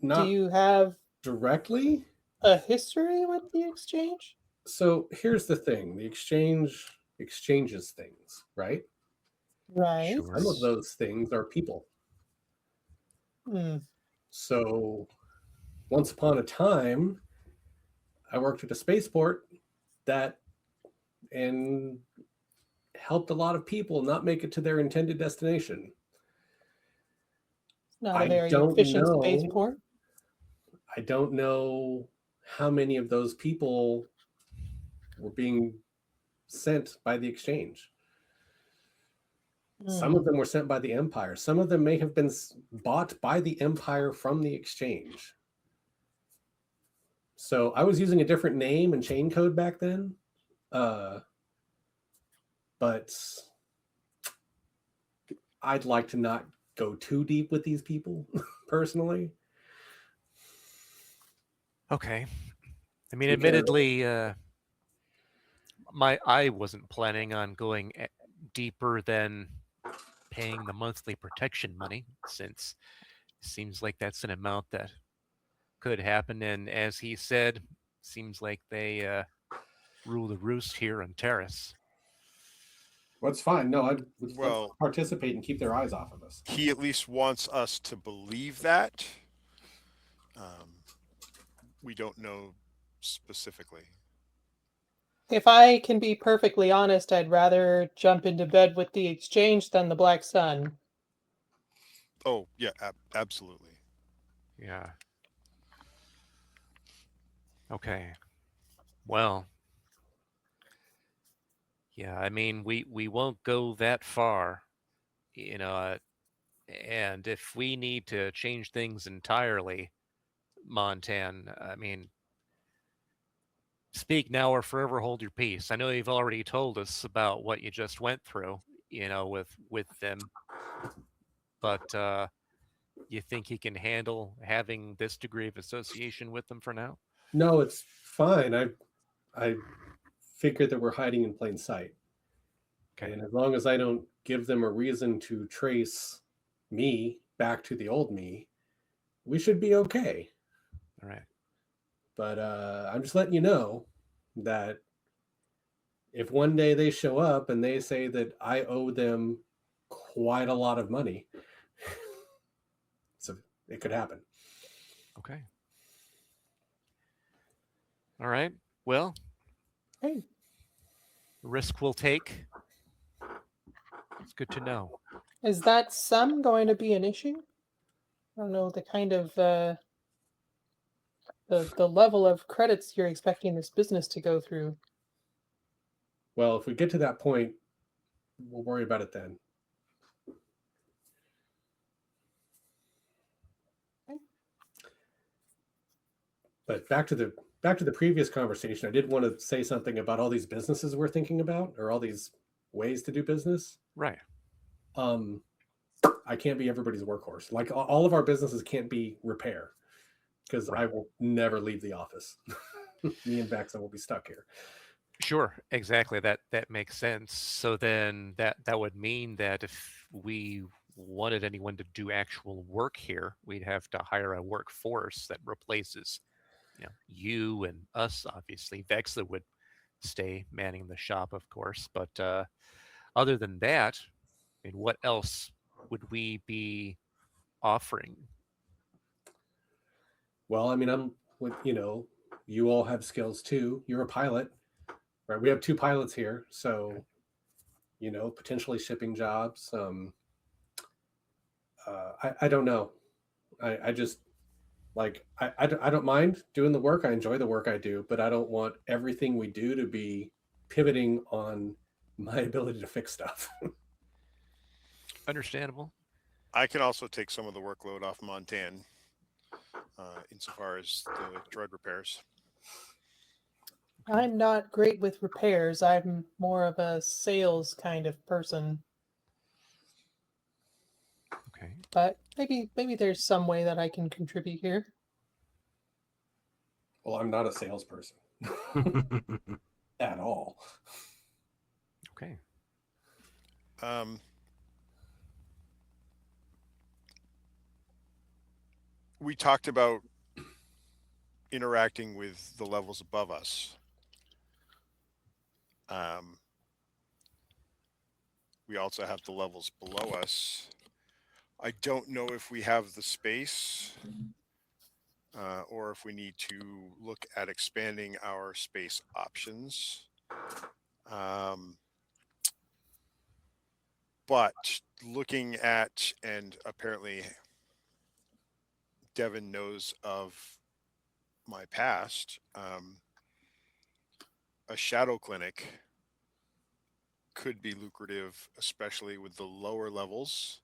Do not you have directly. a history with the exchange? So here's the thing: the exchange exchanges things, right? Right. Sure. Some of those things are people. Hmm. So once upon a time, I worked at a spaceport and helped a lot of people not make it to their intended destination. Not a I very don't efficient know. spaceport. I don't know how many of those people were being sent by the exchange. Some of them were sent by the Empire. Some of them may have been bought by the Empire from the exchange. So I was using a different name and chain code back then. But I'd like to not go too deep with these people personally. Okay. I mean, Because- admittedly, I wasn't planning on going deeper than paying the monthly protection money, since it seems like that's an amount that could happen. And as he said, seems like they rule the roost here on Terrace. What's fine. No, I would Well- participate and keep their eyes off of us. He at least wants us to believe that. We don't know specifically. If I can be perfectly honest, I'd rather jump into bed with the exchange than the Black Sun. Oh, yeah, absolutely. Yeah. Okay. Well. Yeah, I mean, we won't go that far, and if we need to change things entirely, Montan, I mean, speak now or forever hold your peace. I know you've already told us about what you just went through, with them, but you think he can handle having this degree of association with them for now? No, it's fine. I figured that we're hiding in plain sight. Okay. And as long as I don't give them a reason to trace me back to the old me, we should be okay. All right. But I'm just letting you know that if one day they show up and they say that I owe them quite a lot of money, so it could happen. Okay. All right. Well, Hey. risk we'll take. It's good to know. Is that sum going to be an issue? I don't know the kind of the level of credits you're expecting this business to go through. Well, if we get to that point, we'll worry about it then. But back to the previous conversation, I did want to say something about all these businesses we're thinking about, or all these ways to do business. Right. I can't be everybody's workhorse. Like all of our businesses can't be repair, because I will never leave the office. Me and Vexa will be stuck here. Sure, exactly. That makes sense. So then that would mean that if we wanted anyone to do actual work here, we'd have to hire a workforce that replaces, you and us. Obviously, Vexa would stay manning the shop, of course. But other than that, I mean, what else would we be offering? Well, I mean, I'm with you all have skills too. You're a pilot, right? We have 2 pilots here, so potentially shipping jobs. I don't know. I just I don't mind doing the work. I enjoy the work I do, but I don't want everything we do to be pivoting on my ability to fix stuff. Understandable. I can also take some of the workload off Montan, insofar as the droid repairs. I'm not great with repairs. I'm more of a sales kind of person. Okay. But maybe there's some way that I can contribute here. Well, I'm not a salesperson at all. Okay. We talked about interacting with the levels above us. We also have the levels below us. I don't know if we have the space, or if we need to look at expanding our space options. But looking at, and apparently Devin knows of my past, a shadow clinic could be lucrative, especially with the lower levels,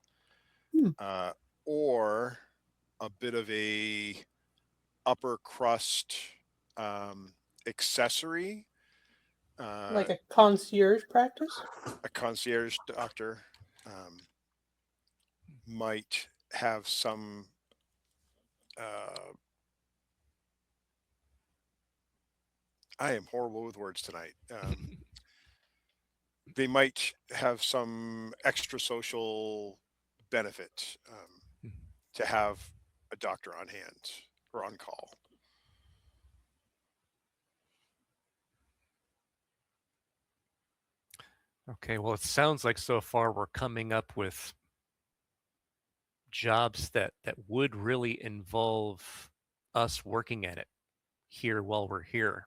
or a bit of a upper crust accessory, Like a concierge practice? a concierge doctor might have some I am horrible with words tonight. They might have some extra social benefit to have a doctor on hand or on call. Okay, well, it sounds like so far we're coming up with jobs that would really involve us working at it here while we're here.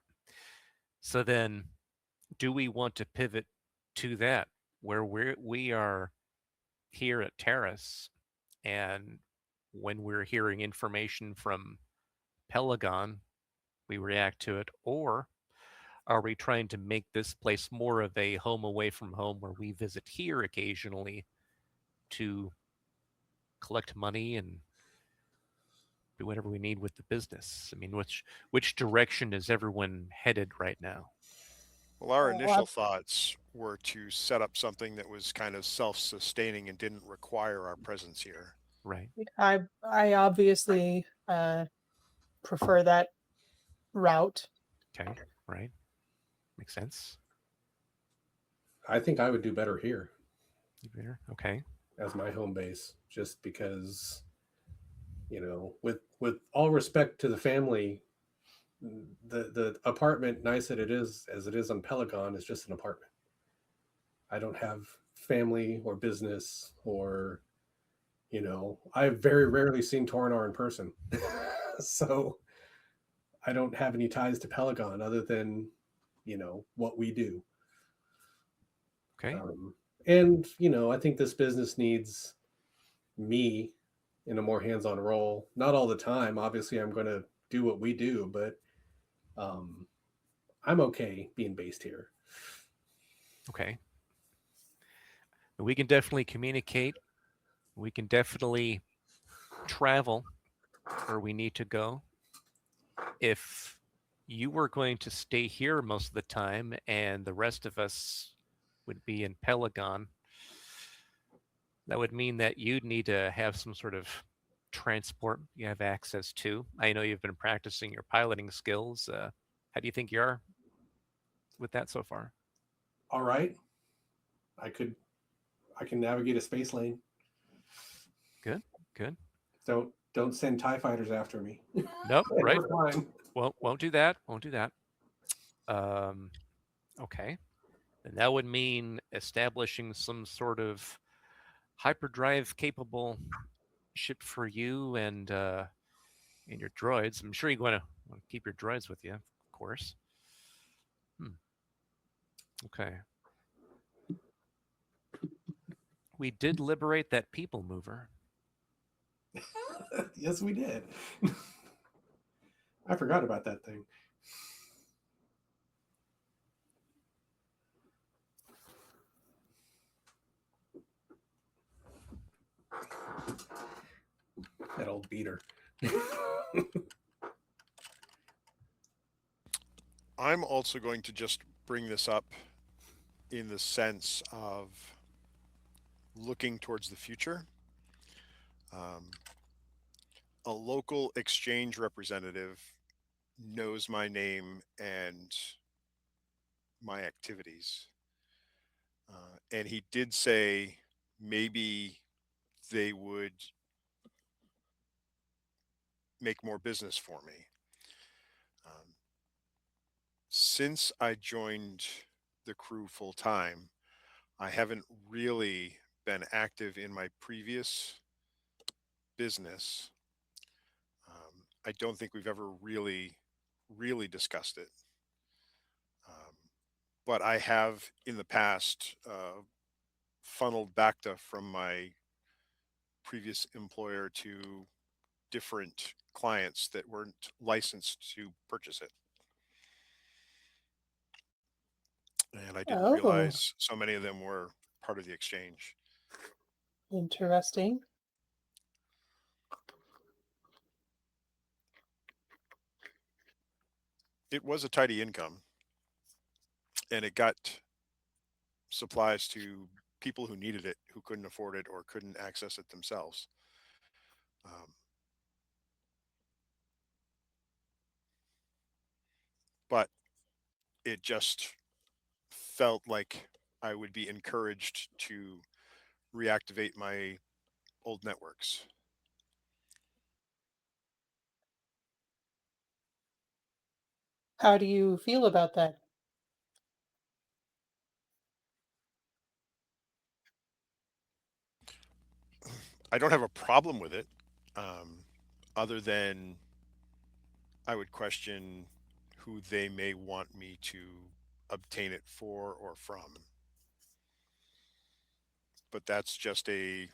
So then, do we want to pivot to that, where we are here at Terrace, and when we're hearing information from Pelagon, we react to it, or are we trying to make this place more of a home away from home where we visit here occasionally to collect money and do whatever we need with the business? I mean, which direction is everyone headed right now? Well, our initial thoughts were to set up something that was kind of self-sustaining and didn't require our presence here. Right. I obviously prefer that route. Okay. Right. Makes sense. I think I would do better here Okay. as my home base, just because, with all respect to the family, the apartment, nice as it is on Pelagon, is just an apartment. I don't have family or business or, I've very rarely seen Tornar in person. So I don't have any ties to Pelagon other than, what we do. Okay. And I think this business needs me in a more hands-on role. Not all the time. Obviously, I'm going to do what we do, but I'm okay being based here. Okay. We can definitely communicate. We can definitely travel where we need to go. If you were going to stay here most of the time and the rest of us would be in Pelagon, that would mean that you'd need to have some sort of transport you have access to. I know you've been practicing your piloting skills. How do you think you are with that so far? All right. I can navigate a space lane. Good, good. Don't send TIE fighters after me. Nope, right. We're fine. Won't do that. Won't do that. Okay. And that would mean establishing some sort of hyperdrive capable ship for you and your droids. I'm sure you're going to want to keep your droids with you, of course. Okay. We did liberate that people mover. Yes, we did. I forgot about that thing. That old beater. I'm also going to just bring this up in the sense of looking towards the future. A local exchange representative knows my name and my activities. And he did say maybe they would make more business for me. Since I joined the crew full time, I haven't really been active in my previous business. I don't think we've ever really discussed it. But I have in the past funneled Bacta from my previous employer to different clients that weren't licensed to purchase it. And I didn't Oh. realize so many of them were part of the exchange. Interesting. It was a tidy income, and it got supplies to people who needed it, who couldn't afford it or couldn't access it themselves. But it just felt like I would be encouraged to reactivate my old networks. How do you feel about that? I don't have a problem with it, other than I would question who they may want me to obtain it for or from. But that's just a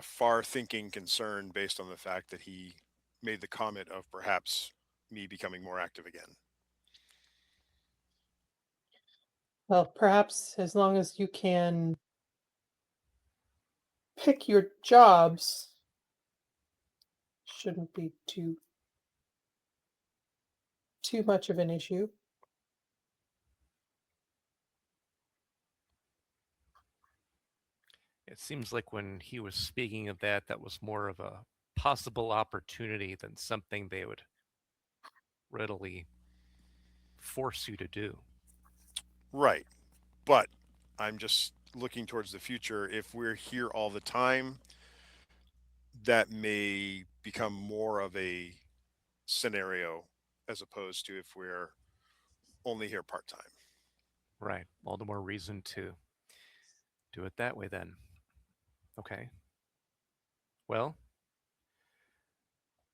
far-thinking concern based on the fact that he made the comment of perhaps me becoming more active again. Well, perhaps as long as you can pick your jobs, shouldn't be too much of an issue. It seems like when he was speaking of that, that was more of a possible opportunity than something they would readily force you to do. Right. But I'm just looking towards the future. If we're here all the time, that may become more of a scenario as opposed to if we're only here part-time. Right. All the more reason to do it that way then. Okay. Well,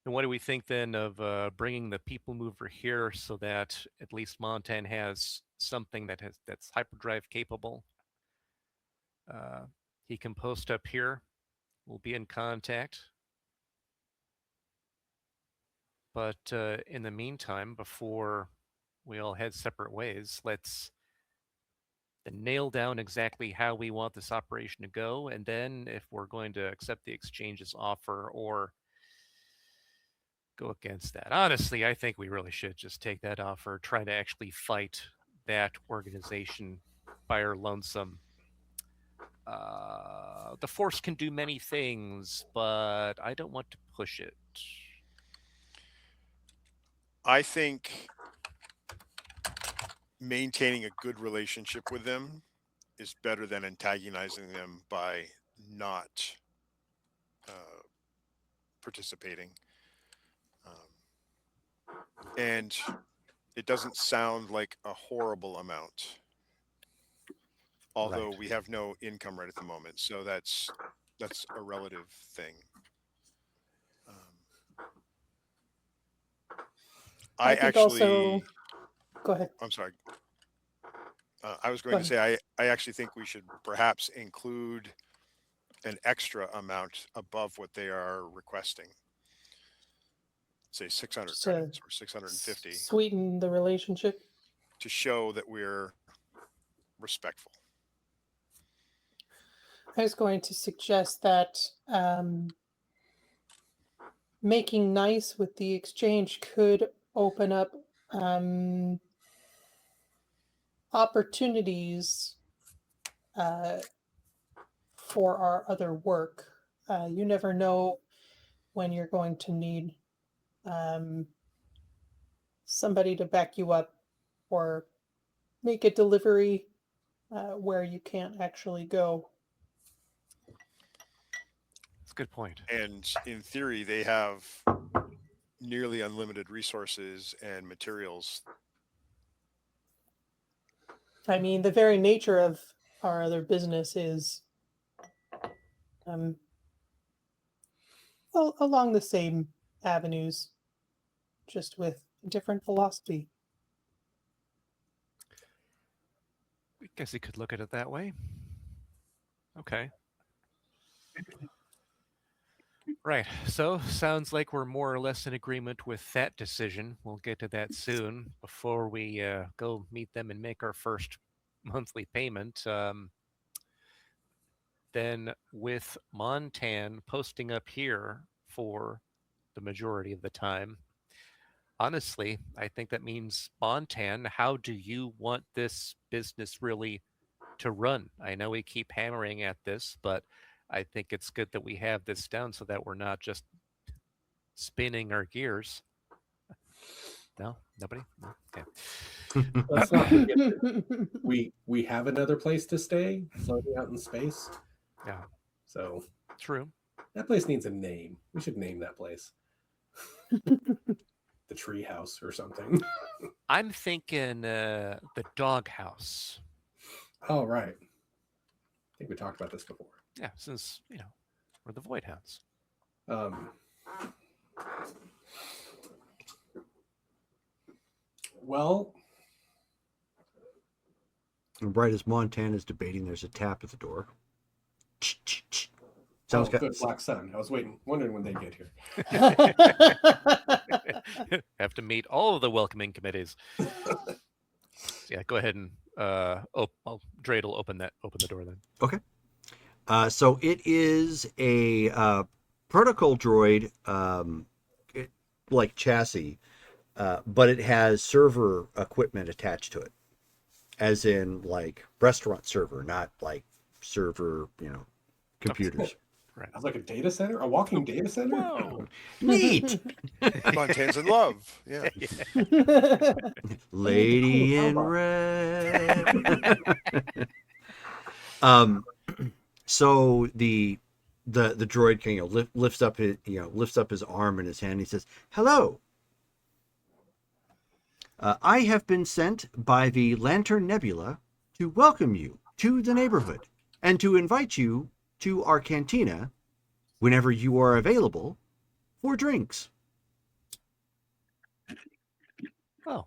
and what do we think then of bringing the people mover here so that at least Montan has something that's hyperdrive capable, he can post up here. We'll be in contact. But in the meantime, before we all head separate ways, let's nail down exactly how we want this operation to go, and then if we're going to accept the exchange's offer or go against that. Honestly, I think we really should just take that offer, try to actually fight that organization by our lonesome. The Force can do many things, but I don't want to push it. I think maintaining a good relationship with them is better than antagonizing them by not participating. And it doesn't sound like a horrible amount, although Right. we have no income right at the moment, so that's a relative thing. I think actually also. Go ahead. I'm sorry. I was going to say I actually think we should perhaps include an extra amount above what they are requesting. Say 600 Just credits or 650 Sweeten the relationship. to show that we're respectful. I was going to suggest that making nice with the exchange could open up opportunities for our other work. You never know when you're going to need somebody to back you up or make a delivery where you can't actually go. That's a good point. And in theory, they have nearly unlimited resources and materials. I mean, the very nature of our other business is along the same avenues, just with different philosophy. I guess you could look at it that way. Okay. Right. So sounds like we're more or less in agreement with that decision. We'll get to that soon. Before we go meet them and make our first monthly payment, then with Montan posting up here for the majority of the time, honestly, I think that means, Montan, how do you want this business really to run? I know we keep hammering at this, but I think it's good that we have this down so that we're not just spinning our gears. No? Nobody? No? Okay. Let's not forget that we have another place to stay, floating out in space. Yeah, So true. that place needs a name. We should name that place the Tree House or something. I'm thinking the Doghouse. Oh, right. I think we talked about this before. Yeah, since, we're the Void Hounds. Well, And right as Montana's debating, there's a tap at the door. Sounds good. good. Black Sun. I was wondering when they'd get here. Have to meet all of the welcoming committees. Yeah, go ahead and Drade will open the door then. Okay. So it is a protocol droid like chassis, but it has server equipment attached to it, as in like restaurant server, not like server, computers. I was like a data center, a walking data center. Whoa. Neat. Montan's in love. Yeah. Lady in red. So the droid can lifts up his arm and his hand. And he says, "Hello. I have been sent by the Lantern Nebula to welcome you to the neighborhood and to invite you to our cantina whenever you are available for drinks." Oh,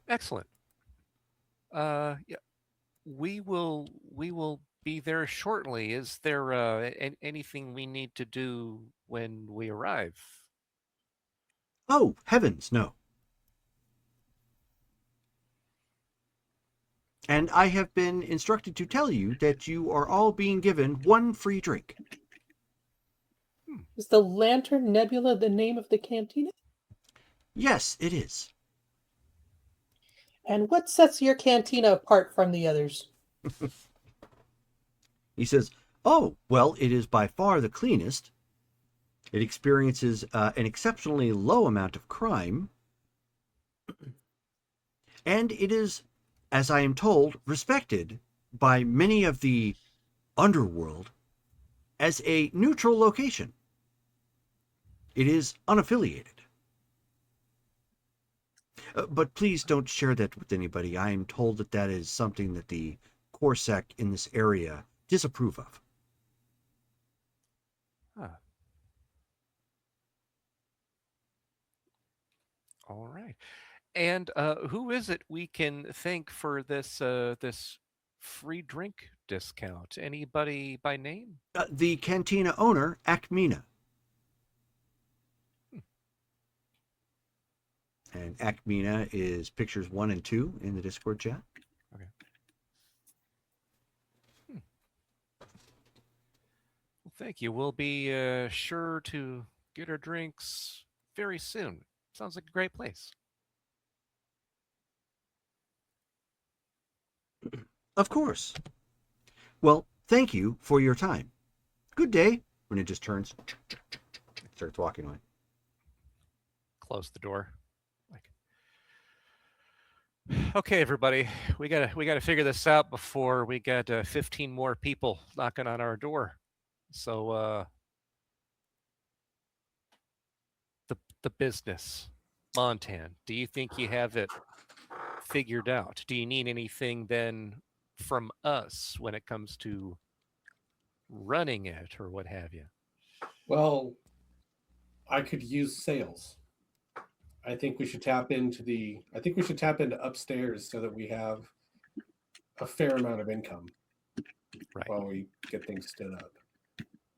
excellent. Yeah, we will be there shortly. Is there anything we need to do when we arrive? Oh, heavens, no. And I have been instructed to tell you that you are all being given one free drink. Is the Lantern Nebula the name of the cantina? Yes, it is. And what sets your cantina apart from the others? He says, oh, well, it is by far the cleanest. It experiences an exceptionally low amount of crime. And it is, as I am told, respected by many of the underworld as a neutral location. It is unaffiliated. But please don't share that with anybody. I am told that that is something that the Corsac in this area disapprove of. Huh. All right. And who is it we can thank for this free drink discount? Anybody by name? The cantina owner, Akmina. And Akmina is pictures 1 and 2 in the Discord chat. Okay. Well, thank you. We'll be sure to get our drinks very soon. Sounds like a great place. Of course. Well, thank you for your time. Good day. When it just turns, starts walking away. Close the door. Like, okay, everybody, we gotta figure this out before we got 15 more people knocking on our door. So the business, Montan, do you think you have it figured out? Do you need anything then from us when it comes to running it or what have you? Well, I could use sales. I think we should tap into upstairs so that we have a fair amount of income Right. while we get things stood up.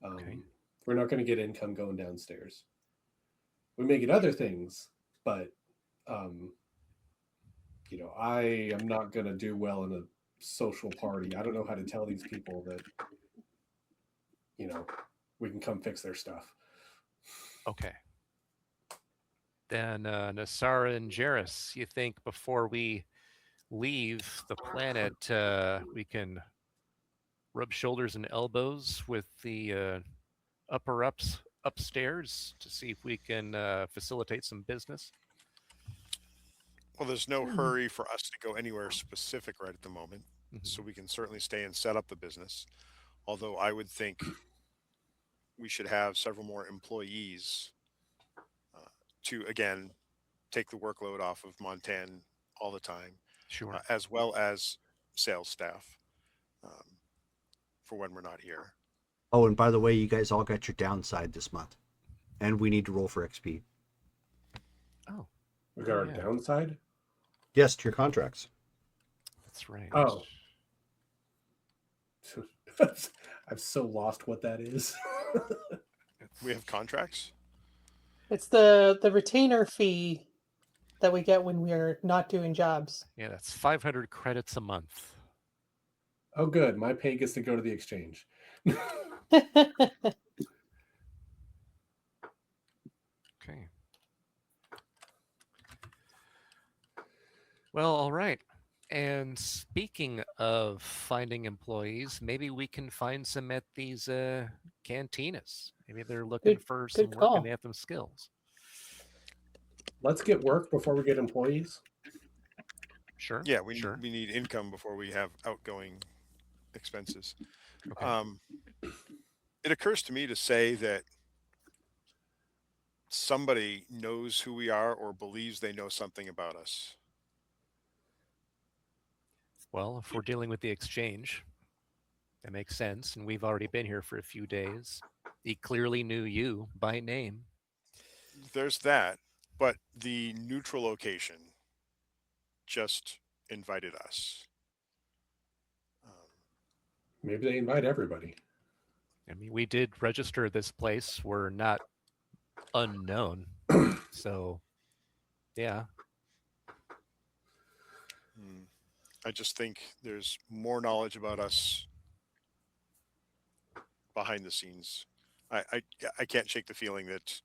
Okay. We're not going to get income going downstairs. We may get other things, but I am not going to do well in a social party. I don't know how to tell these people that we can come fix their stuff. Okay. Then Nasara and Jairus, you think before we leave the planet, we can rub shoulders and elbows with the upper ups upstairs to see if we can facilitate some business? Well, there's no hurry for us to go anywhere specific right at the moment, so we can certainly stay and set up the business. Although I would think we should have several more employees to, again, take the workload off of Montan all the time, Sure. as well as sales staff for when we're not here. Oh, and by the way, you guys all got your downside this month. And we need to roll for XP. Oh, We got our yeah. downside? Yes, to your contracts. That's right. Oh. I've so lost what that is. We have contracts? It's the retainer fee that we get when we're not doing jobs. Yeah, that's 500 credits a month. Oh, good. My pay gets to go to the exchange. Okay. Well, all right. And speaking of finding employees, maybe we can find some at these cantinas. Maybe they're looking for some good work call. and they have some skills. Let's get work before we get employees. Sure. Yeah, we sure. need income before we have outgoing expenses. Okay. It occurs to me to say that somebody knows who we are or believes they know something about us. Well, if we're dealing with the exchange, that makes sense. And we've already been here for a few days. He clearly knew you by name. There's that, but the neutral location, just invited us. Maybe they invite everybody. I mean, we did register this place. We're not unknown. So, yeah. I just think there's more knowledge about us behind the scenes. I can't shake the feeling that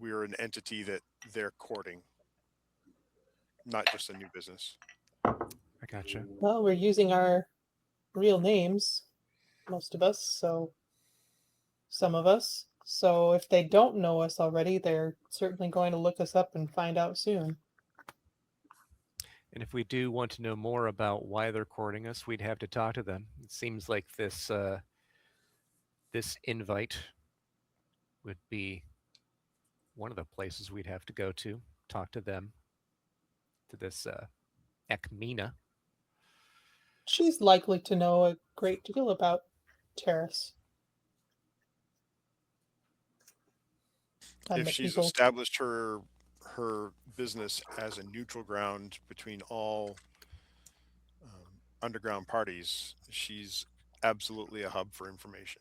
we're an entity that they're courting, not just a new business. I gotcha. Well, we're using our real names, most of us, so some of us. So if they don't know us already, they're certainly going to look us up and find out soon. And if we do want to know more about why they're courting us, we'd have to talk to them. It seems like this this invite would be one of the places we'd have to go to, talk to them, to this Ekmina. She's likely to know a great deal about Terrace. And If the she's people. established her business as a neutral ground between all underground parties, she's absolutely a hub for information.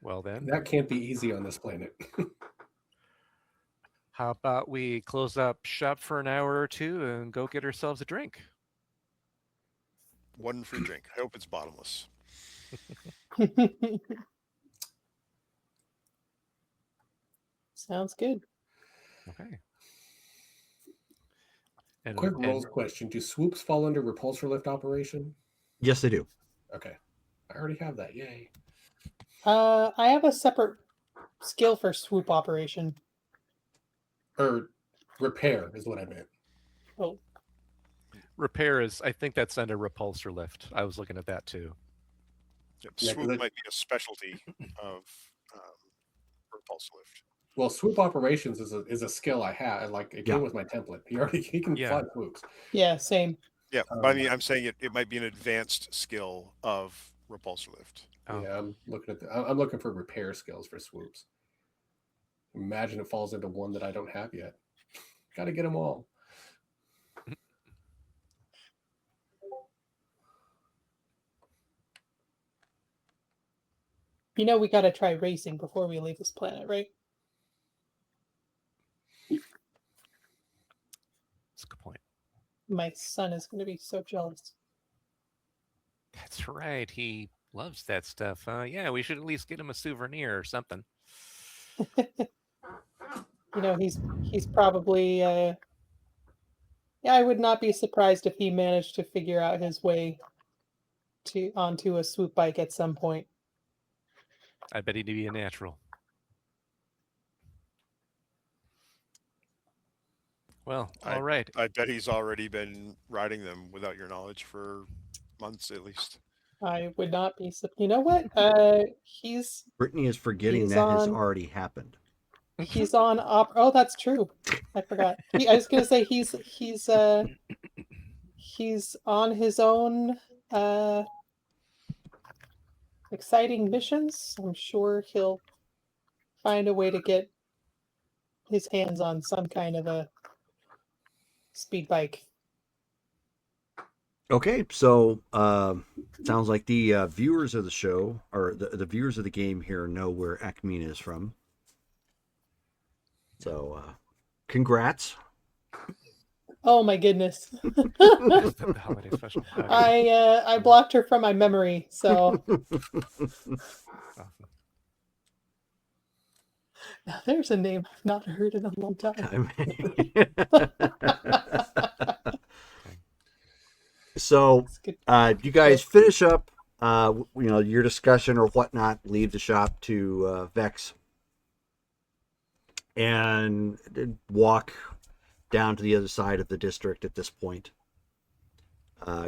Well then, That can't be easy on this planet. how about we close up shop for an hour or two and go get ourselves a drink? One free drink. I hope it's bottomless. Sounds good. Okay. And, Quick rules question. Do swoops fall under repulsor lift operation? Yes, they do. Okay. I already have that. Yay. I have a separate skill for swoop operation. Or repair is what I meant. Oh, repair is, I think that's under repulsor lift. I was looking at that too. Yep. Yeah, 'cause Swoop it- might be a specialty of repulse lift. Well, swoop operations is a skill I have. Like it Yeah. came with my template. He can Yeah. fly swoops. yeah, same. Yeah, but I mean, I'm saying it might be an advanced skill of repulsor lift. Oh. Yeah, I'm looking for repair skills for swoops. Imagine it falls into one that I don't have yet. Got to get them all. You know, we got to try racing before we leave this planet, right? That's a good point. My son is going to be so jealous. That's right. He loves that stuff. Yeah, we should at least get him a souvenir or something. You know, he's probably. Yeah, I would not be surprised if he managed to figure out his way onto a swoop bike at some point. I bet he'd be a natural. Well, all right. I bet he's already been riding them without your knowledge for months at least. I would not be. You know what? He's Brittany is forgetting He's that has on- already happened. he's on Oh, that's true. I forgot. I was gonna say he's on his own exciting missions. I'm sure he'll find a way to get his hands on some kind of a speed bike. Okay, so sounds like the viewers of the show, or the viewers of the game here, know where Ekmina is from. So, congrats. Oh my goodness. The holiday special. Okay. I blocked her from my memory, so Awesome. now there's a name I've not heard in a long time. So, It's good. you guys finish up, your discussion or whatnot, leave the shop to Vex, and walk down to the other side of the district at this point.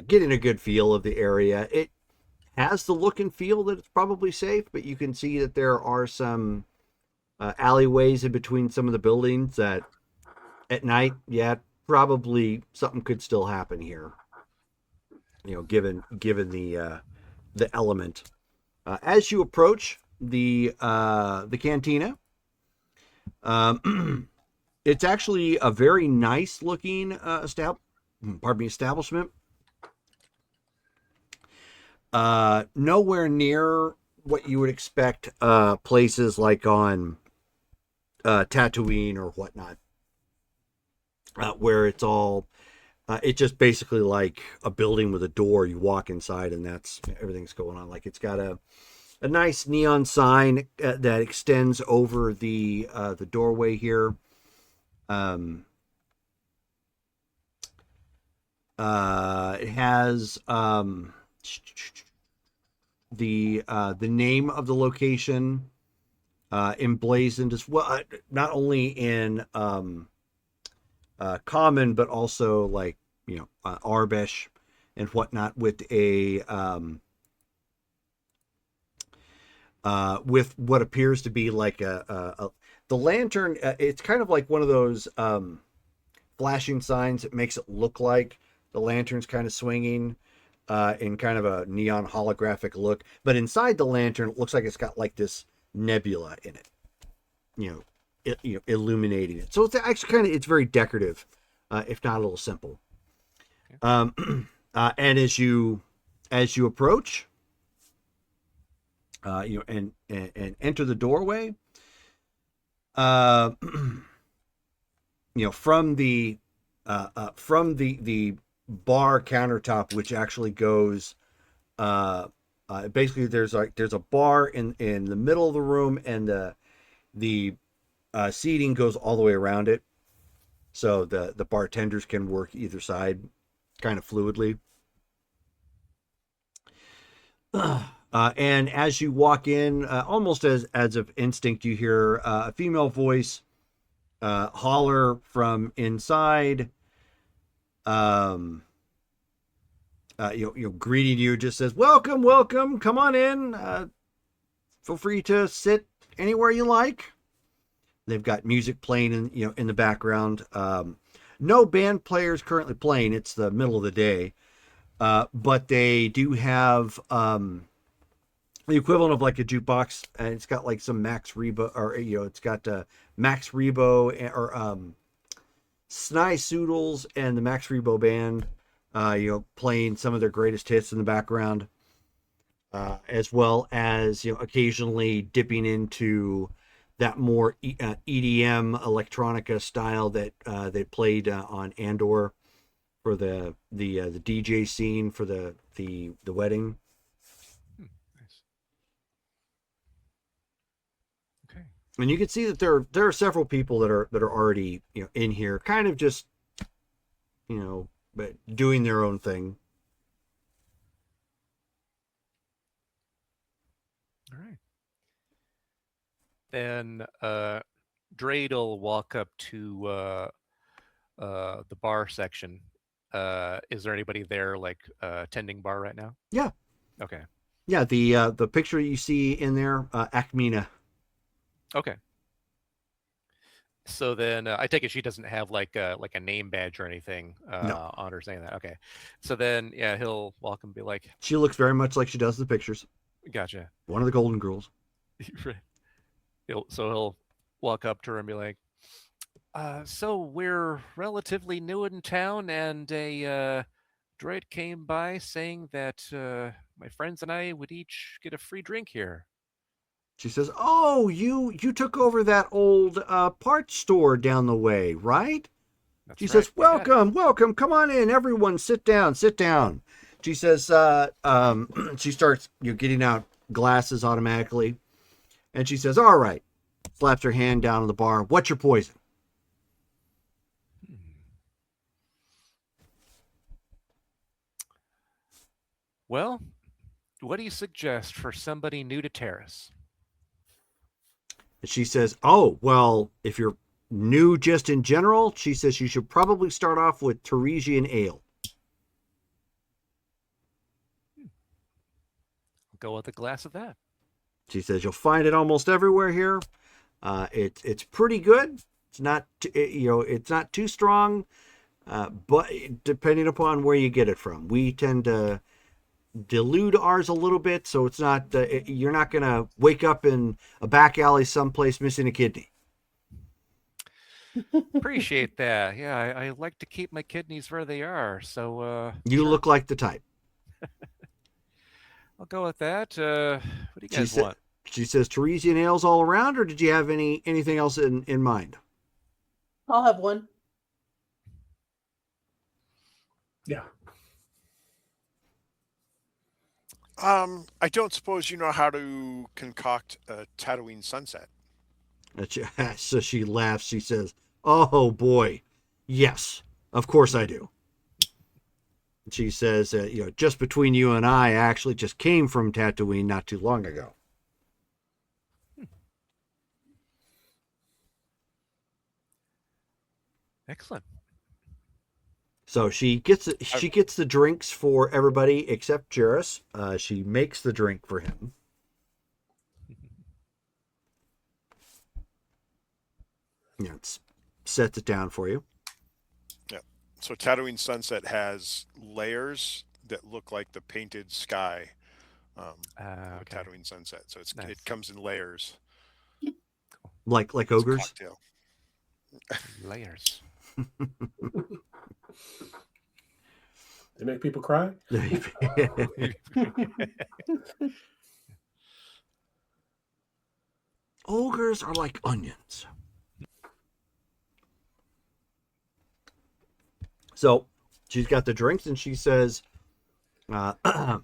Getting a good feel of the area. It has the look and feel that it's probably safe, but you can see that there are some alleyways in between some of the buildings that at night, yeah, probably something could still happen here. Given the element. As you approach the cantina, It's actually a very nice looking establishment. Nowhere near what you would expect places like on Tatooine or whatnot, where it's all it's just basically like a building with a door. You walk inside and that's everything's going on. Like it's got a nice neon sign that extends over the doorway here. It has the name of the location emblazoned as well, not only in common but also like Arbesh and whatnot, with a with what appears to be like the lantern. It's kind of like one of those flashing signs that makes it look like the lantern's kind of swinging in kind of a neon holographic look, but inside the lantern it looks like it's got like this nebula in it, illuminating it. So it's actually kind of, it's very decorative, if not a little simple. And as you approach, and enter the doorway, from the bar countertop, which actually goes basically there's a bar in the middle of the room, and the seating goes all the way around it, so the bartenders can work either side kind of fluidly. And as you walk in, almost as of instinct, you hear a female voice holler from inside, greeting you. Just says, "Welcome, welcome, come on in. Feel free to sit anywhere you like." They've got music playing in the background. No band players currently playing. It's the middle of the day, but they do have the equivalent of like a jukebox, and it's got like some Max Rebo, or it's got Max Rebo or Sny Soodles and the Max Rebo band, playing some of their greatest hits in the background, as well as occasionally dipping into that more EDM electronica style that they played on Andor for the DJ scene for the wedding. Nice. Okay. And you can see that there are several people that are already in here, kind of just but doing their own thing. All right. Then Drade will walk up to the bar section. Is there anybody there like tending bar right now? Yeah. Okay. Yeah, the picture you see in there, Akmina. Okay. So then I take it she doesn't have like a name badge or anything No. on her saying that. Okay. So then he'll walk and be like, She looks very much like she does in the pictures. "Gotcha." One of the Golden Girls. Right. He'll walk up to her and be like, "So we're relatively new in town, and a droid came by saying that my friends and I would each get a free drink here." She says, "Oh, you took over that old parts store down the way, right?" That's She right. says, Yeah. welcome, come on in, everyone, sit down. She says, she starts getting out glasses automatically, and she says, "All right," slaps her hand down on the bar. "What's your poison?" Well, what do you suggest for somebody new to Terrace? And she says, "Oh, well, if you're new just in general," she says, "you should probably start off with Teresian ale." Go with a glass of that. She says, "You'll find it almost everywhere here. It's pretty good. It's not it's not too strong, but depending upon where you get it from, we tend to dilute ours a little bit, so it's not you're not gonna wake up in a back alley someplace missing a kidney." Appreciate that. Yeah, I like to keep my kidneys where they are. So You sure, look like the type. I'll go with that. What do you She guys said. want? She says Teresian ales all around, or did you have anything else in mind? I'll have one. Yeah. I don't suppose you know how to concoct a Tatooine sunset. So she laughs. She says, "Oh boy, yes, of course I do." She says, just between you and I actually just came from Tatooine not too long ago." Excellent. So she gets the drinks for everybody except Jarrus. She makes the drink for him. Sets it down for you. Yeah. So Tatooine sunset has layers that look like the painted sky of Okay. Tatooine sunset. So Nice. it comes in layers. Like It's a ogres. cocktail. Layers. They make people cry. Ogres are like onions. So she's got the drinks, and she says, as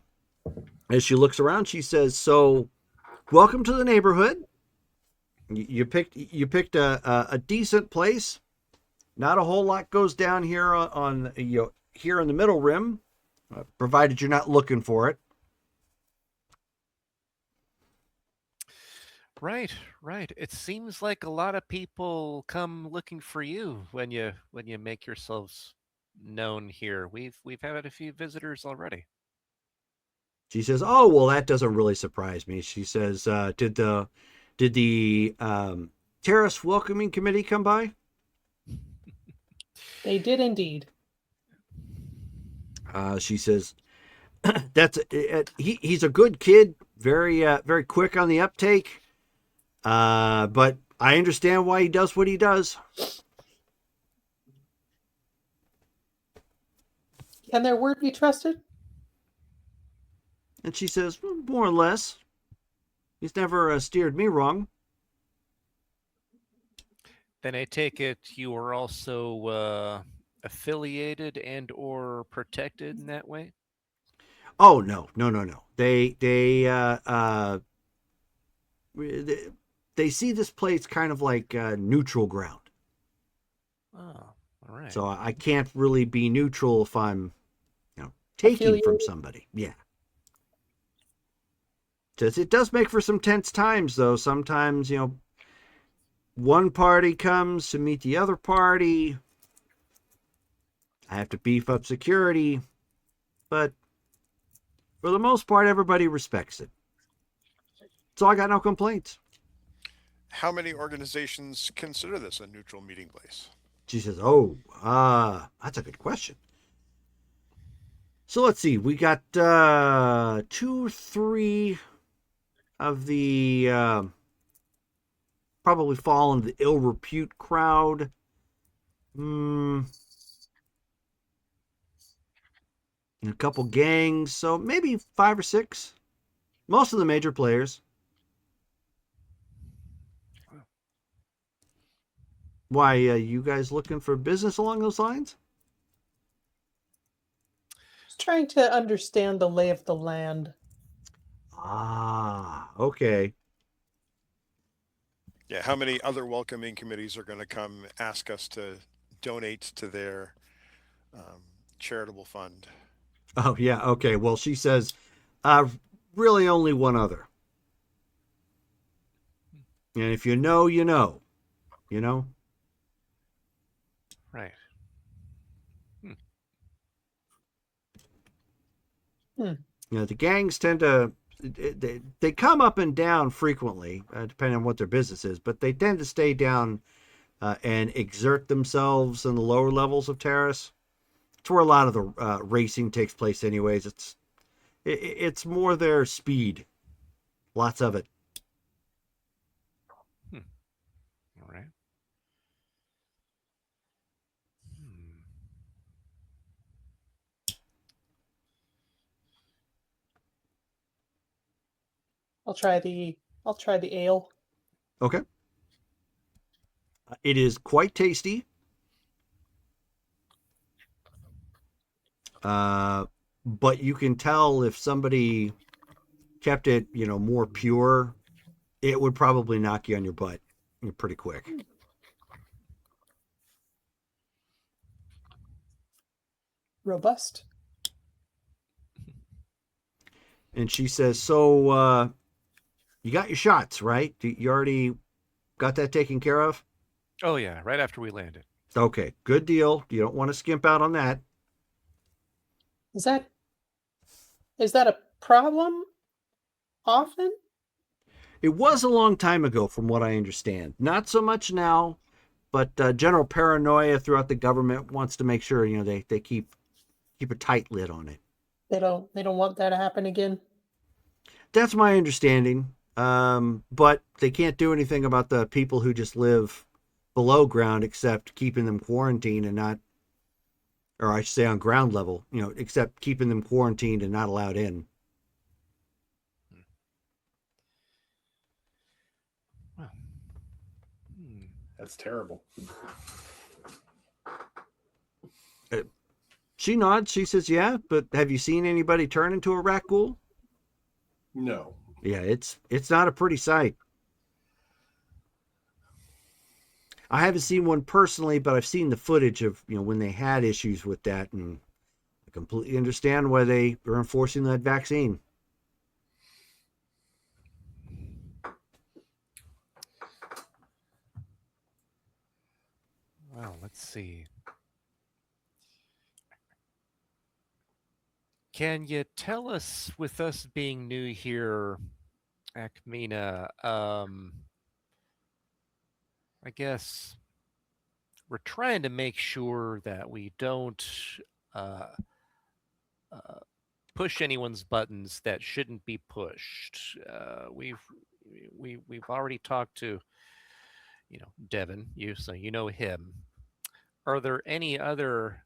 she looks around, she says, "So, welcome to the neighborhood. You picked a decent place. Not a whole lot goes down here on here in the middle rim, provided you're not looking for it." Right, right. It seems like a lot of people come looking for you when you make yourselves known here. We've had a few visitors already. She says, "Oh, well, that doesn't really surprise me." She says, "Did the terrace welcoming committee come by?" They did indeed. She says, "That's he's a good kid, very quick on the uptake. But I understand why he does what he does." Can their word be trusted? And she says, "Well, more or less. He's never steered me wrong." Then I take it you are also affiliated and or protected in that way? Oh, no. They see this place kind of like neutral ground. Oh, all right. So I can't really be neutral if I'm, taking from Affiliated. somebody. Yeah. Says it does make for some tense times, though. Sometimes, one party comes to meet the other party. I have to beef up security, but for the most part, everybody respects it. So I got no complaints. How many organizations consider this a neutral meeting place? She says, "Oh, that's a good question. So let's see. We got 2, 3 of the probably fall into the ill repute crowd. A couple gangs, so maybe 5 or 6. Most of the major players." Why, you guys looking for business along those lines? Just trying to understand the lay of the land. Ah, okay. Yeah, how many other welcoming committees are going to come ask us to donate to their charitable fund? Oh, yeah, okay. Well, she says, really only one other. And if you know, you know. You know? Right. The gangs tend to they come up and down frequently, depending on what their business is, but they tend to stay down and exert themselves in the lower levels of Terrace. It's where a lot of the racing takes place, anyways. It's more their speed, lots of it. All right. I'll try the ale. Okay. It is quite tasty. But you can tell if somebody kept it, more pure, it would probably knock you on your butt pretty quick. Robust. And she says, so you got your shots, right? You already got that taken care of? Oh yeah, right after we landed. Okay, good deal. You don't want to skimp out on that. Is that a problem often? It was a long time ago, from what I understand. Not so much now, but general paranoia throughout the government wants to make sure they keep a tight lid on it. They don't want that to happen again. That's my understanding. But they can't do anything about the people who just live below ground except keeping them quarantined and not, or I should say on ground level, except keeping them quarantined and not allowed in. Well, That's terrible. She nods. She says, yeah, but have you seen anybody turn into a rat ghoul? No. Yeah, it's not a pretty sight. I haven't seen one personally, but I've seen the footage of, when they had issues with that, and I completely understand why they are enforcing that vaccine. well, let's see. Can you tell us, with us being new here, Akmina, I guess we're trying to make sure that we don't uh, push anyone's buttons that shouldn't be pushed. We've already talked to, Devin, so you know him. Are there any other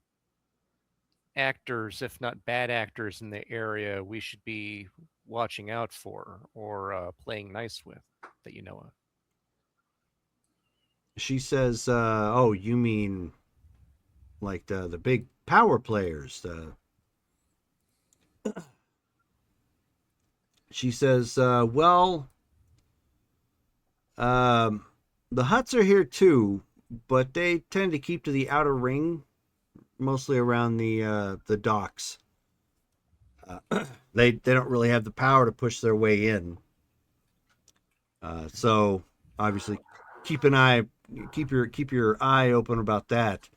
actors, if not bad actors, in the area we should be watching out for or playing nice with that you know of? She says, oh, you mean like the big power players? She says, well, the Hutts are here too, but they tend to keep to the outer ring, mostly around the docks. They don't really have the power to push their way in. So obviously, keep your eye open about that.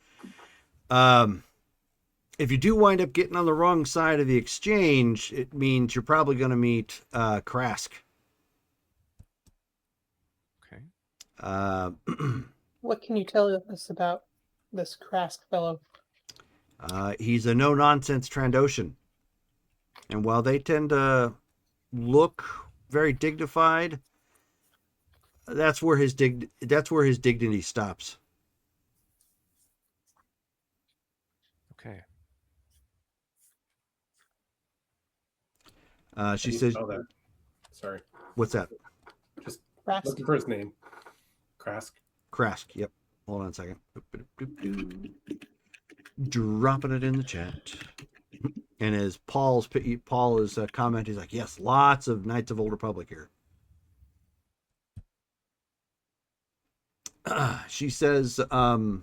If you do wind up getting on the wrong side of the exchange, it means you're probably going to meet Krask. Okay. What can you tell us about this Krask fellow? He's a no-nonsense Trandoshan. And while they tend to look very dignified, that's where his dignity stops. Okay. She How do you says, spell that? Sorry. what's that? Just Krask. looking for his name. Krask. Krask. Yep. Hold on a second. Dropping it in the chat. And as Paul is comment, he's like, yes, lots of Knights of Old Republic here. She says, and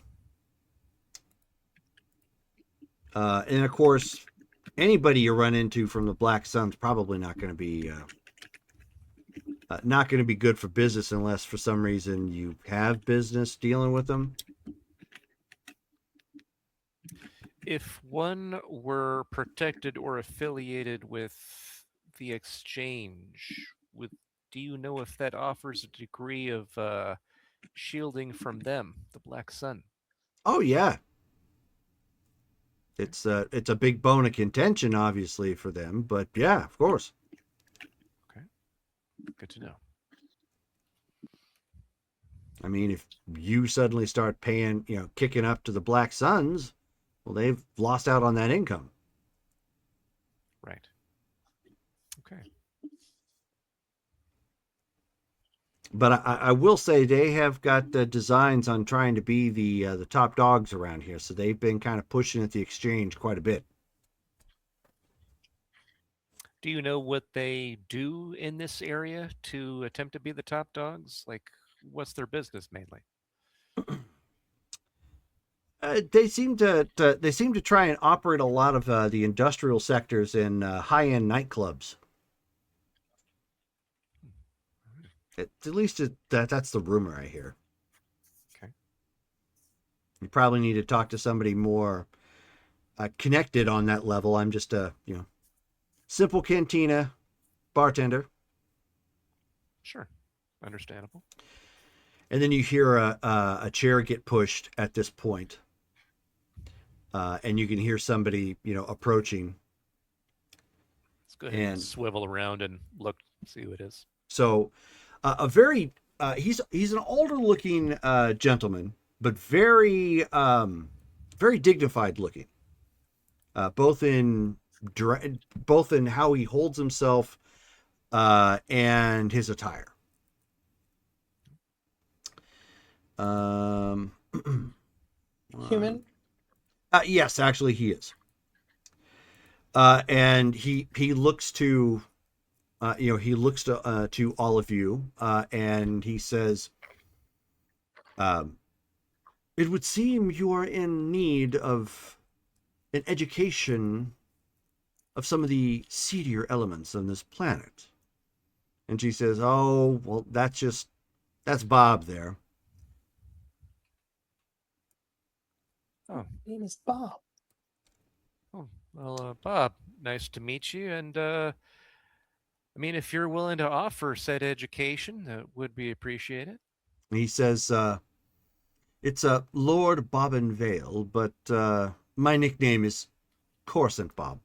of course, anybody you run into from the Black Sun's probably not going to be good for business unless for some reason you have business dealing with them. If one were protected or affiliated with the exchange, do you know if that offers a degree of shielding from them, the Black Sun? Oh yeah, it's a big bone of contention, obviously, for them. But yeah, of course. Okay, good to know. I mean, if you suddenly start paying, kicking up to the Black Suns, well, they've lost out on that income. Right. Okay. But I will say they have got designs on trying to be the top dogs around here, so they've been kind of pushing at the exchange quite a bit. Do you know what they do in this area to attempt to be the top dogs? Like, what's their business mainly? They seem to try and operate a lot of the industrial sectors in high-end nightclubs. At least that's the rumor I hear. Okay. You probably need to talk to somebody more connected on that level. I'm just a simple cantina bartender. Sure, understandable. And then you hear a chair get pushed at this point. And you can hear somebody, approaching. Let's go ahead and And- swivel around and look, see who it is. So, he's an older looking gentleman, but very very dignified looking. Both in how he holds himself and his attire. Human. Yes, actually, he is. And he looks to, to all of you, and he says, "It would seem you are in need of an education of some of the seedier elements on this planet." And she says, "Oh, well, that's Bob there." Oh, Name is Bob. well, Bob, nice to meet you. And I mean, if you're willing to offer said education, that would be appreciated. And he says, "It's Lord Bobbinvale, but my nickname is Coruscant Bob."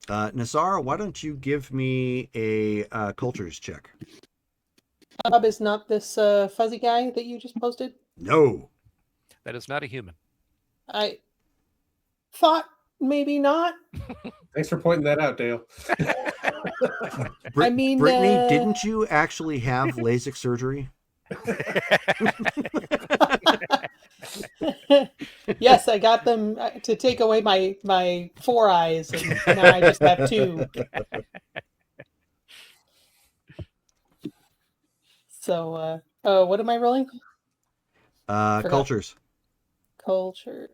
Nasara, why don't you give me a cultures check? Bob is not this fuzzy guy that you just posted. No. That is not a human. I thought maybe not. Thanks for pointing that out, Dale. I mean, Brittany, didn't you actually have LASIK surgery? Yes, I got them to take away my 4 eyes, and now I just have 2. So, what am I rolling? Forgot. Cultures. Cultures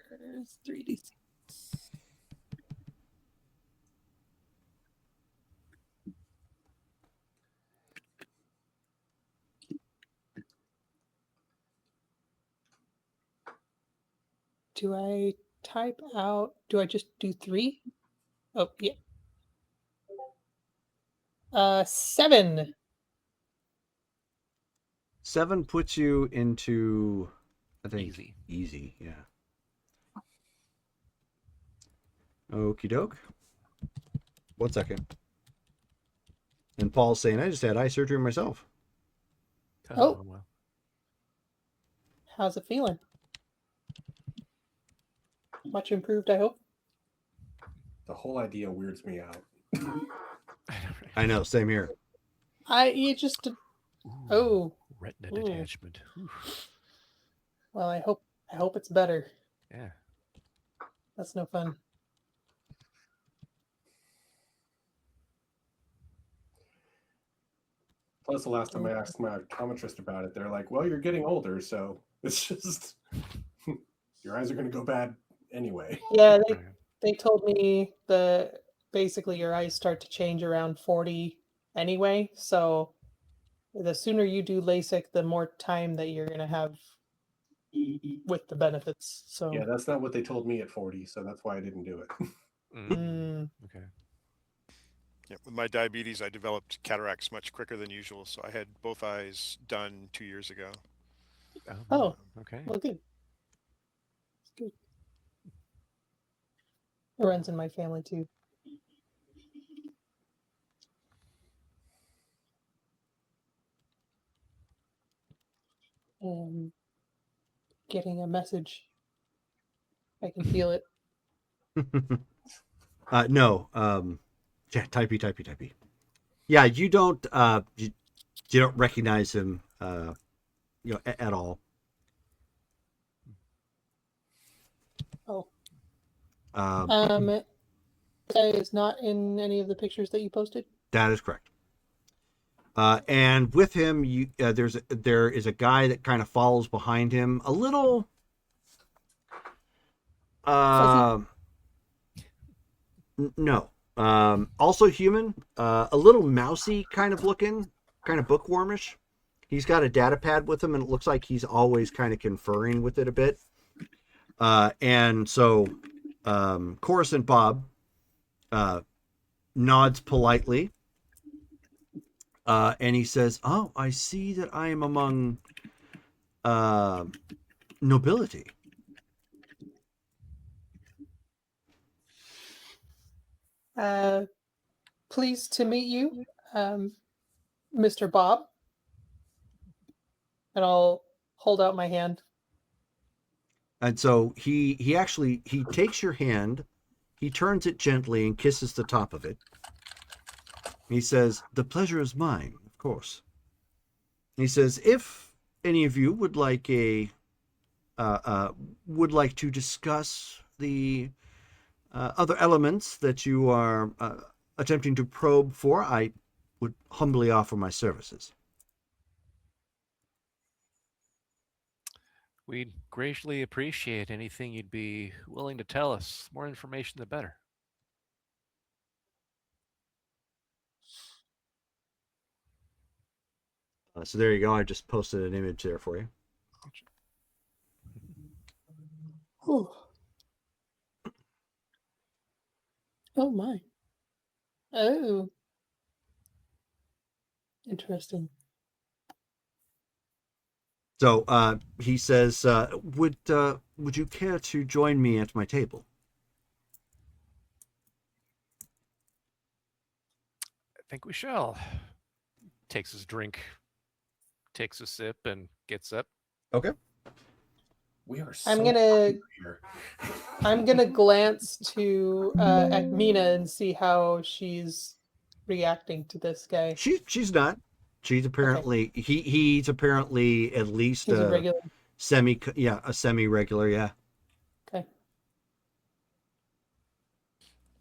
3D. Do I type out? Do I just do 3? Oh, yeah. 7. 7 puts you into, I think, Easy. Easy, yeah. Okie doke. 1 second. And Paul's saying, "I just had eye surgery myself." Oh. Well. How's it feeling? Much improved, I hope. The whole idea weirds me out. I know, same here. You just Oh. Retina Ooh. detachment. Whew. Well, I hope it's better. Yeah. That's no fun. Plus, the last time I asked my optometrist about it, they're like, "Well, you're getting older, so it's just your eyes are going to go bad anyway." Yeah, Right. they told me basically your eyes start to change around 40 anyway. So the sooner you do LASIK, the more time that you're gonna have with the benefits. So Yeah, that's not what they told me at 40, so that's why I didn't do it. Mm, Okay. Yeah, with my diabetes, I developed cataracts much quicker than usual, so I had both eyes done 2 years ago. Oh. Okay. well, good. It's good. It runs in my family too. Getting a message. I can feel it. No. Yeah, typey. Yeah, you don't you don't recognize him at all. Oh. Um, This guy is not in any of the pictures that you posted. that is correct. And with him, there is a guy that kind of follows behind him, a little. Fuzzy? No. Also human, a little mousy kind of looking, kind of bookwormish. He's got a data pad with him, and it looks like he's always kind of conferring with it a bit. And so, Coruscant Bob nods politely, and he says, "Oh, I see that I am among nobility." Pleased to meet you, Mr. Bob. And I'll hold out my hand. And so he takes your hand, he turns it gently and kisses the top of it. He says, "The pleasure is mine, of course." He says, "If any of you would like to discuss the other elements that you are attempting to probe for, I would humbly offer my services." We'd greatly appreciate anything you'd be willing to tell us. More information, the better. So there you go. I just posted an image there for you. Whew. Oh my. Oh. Interesting. So he says, would you care to join me at my table?" I think we shall. Takes his drink, takes a sip, and gets up. Okay. We are so I'm gonna here. glance to at Mina and see how she's reacting to this guy. She's not. She's apparently he's apparently at least He's a regular. a semi-regular, yeah. Okay.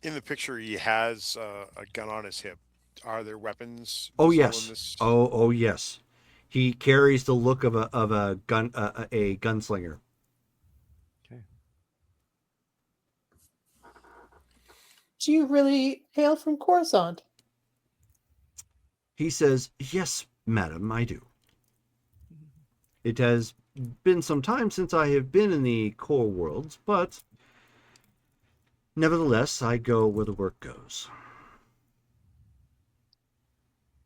In the picture, he has a gun on his hip. Are there weapons? Oh visible yes. in this? Oh yes. He carries the look of a gunslinger. Okay. Do you really hail from Coruscant? He says, "Yes, madam, I do. It has been some time since I have been in the core worlds, but nevertheless, I go where the work goes."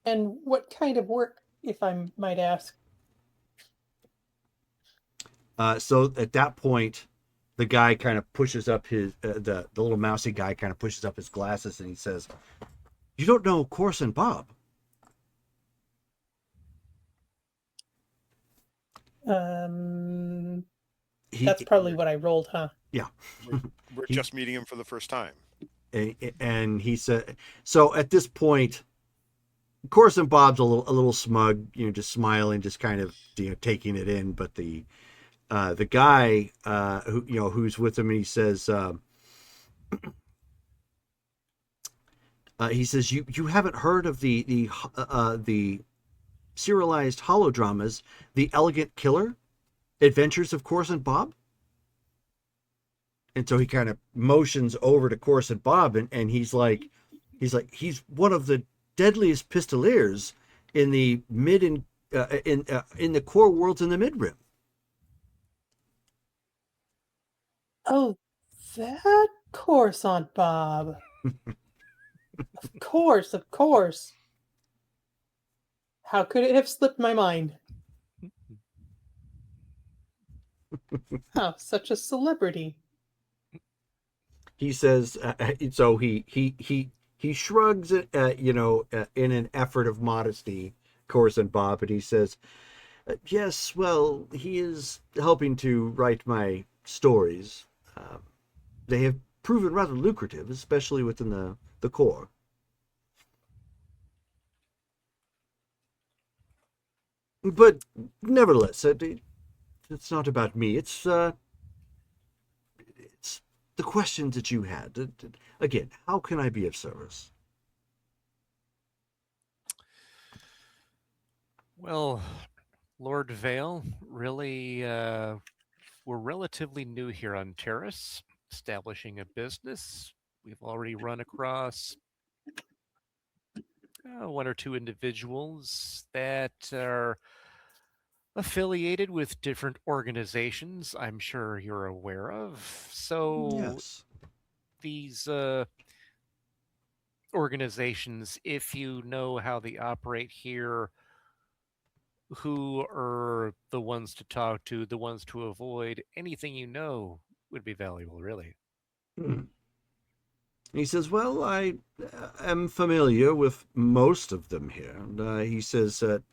And what kind of work, if I might ask? So at that point, the guy kind of pushes up his the little mousy guy kind of pushes up his glasses, and he says, "You don't know Coruscant Bob?" That's probably what I rolled, huh? Yeah. We're just meeting him for the first time. And he said, so at this point, Coruscant Bob's a little smug, just smiling, just kind of taking it in. But the guy who's with him, and he says you haven't heard of the serialized holodramas, The Elegant Killer, Adventures of Coruscant Bob? And so he kind of motions over to Coruscant Bob, and he's one of the deadliest pistoliers in the mid and in the core worlds in the Mid-Rim. Oh, that Coruscant Bob. Of course. How could it have slipped my mind? Oh, such a celebrity. He says, so he shrugs, in an effort of modesty, Coruscant Bob, and he says, "Yes, well, he is helping to write my stories. They have proven rather lucrative, especially within the core. But nevertheless, it's not about me. It's the questions that you had. Again, how can I be of service? Well, Lord Vale, really, we're relatively new here on Terrace, establishing a business. We've already run across one or two individuals that are affiliated with different organizations I'm sure you're aware of. So Yes. these organizations, if you know how they operate here, who are the ones to talk to, the ones to avoid, anything you know would be valuable, really. He says, well, I am familiar with most of them here. And, he says that,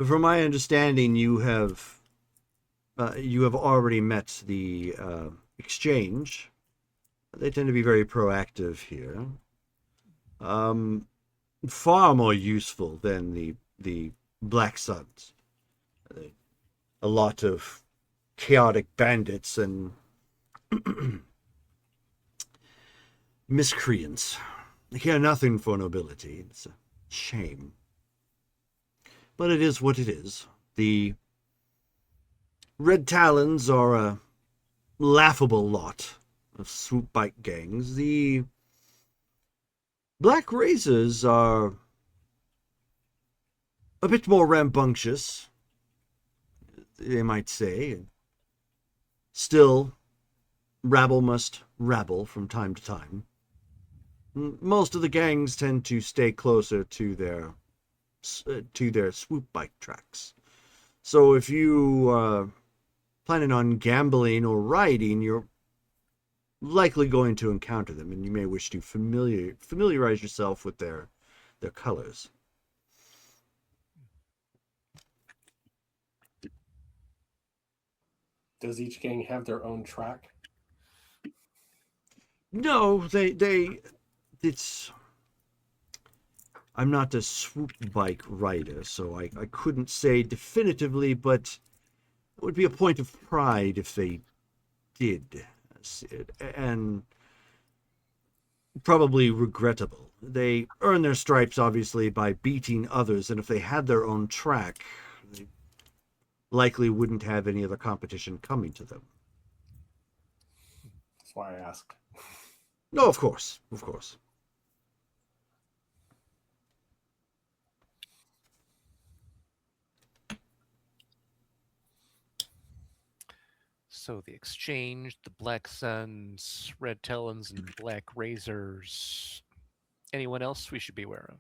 from my understanding, you have already met the exchange. They tend to be very proactive here. Far more useful than the Black Suns. A lot of chaotic bandits and miscreants. They care nothing for nobility. It's a shame. But it is what it is. The Red Talons are a laughable lot of swoop bike gangs. The Black Razors are a bit more rambunctious, they might say. Still, rabble must rabble from time to time. Most of the gangs tend to stay closer to their swoop bike tracks. So if you are planning on gambling or riding, you're likely going to encounter them, and you may wish to familiarize yourself with their colors. Does each gang have their own track? No, it's... I'm not a swoop bike rider, so I couldn't say definitively, but it would be a point of pride if they did. And probably regrettable. They earn their stripes, obviously, by beating others, and if they had their own track, they likely wouldn't have any other competition coming to them. That's why I asked. No, of course. So the Exchange, the Black Suns, Red Talons, and Black Razors. Anyone else we should be aware of?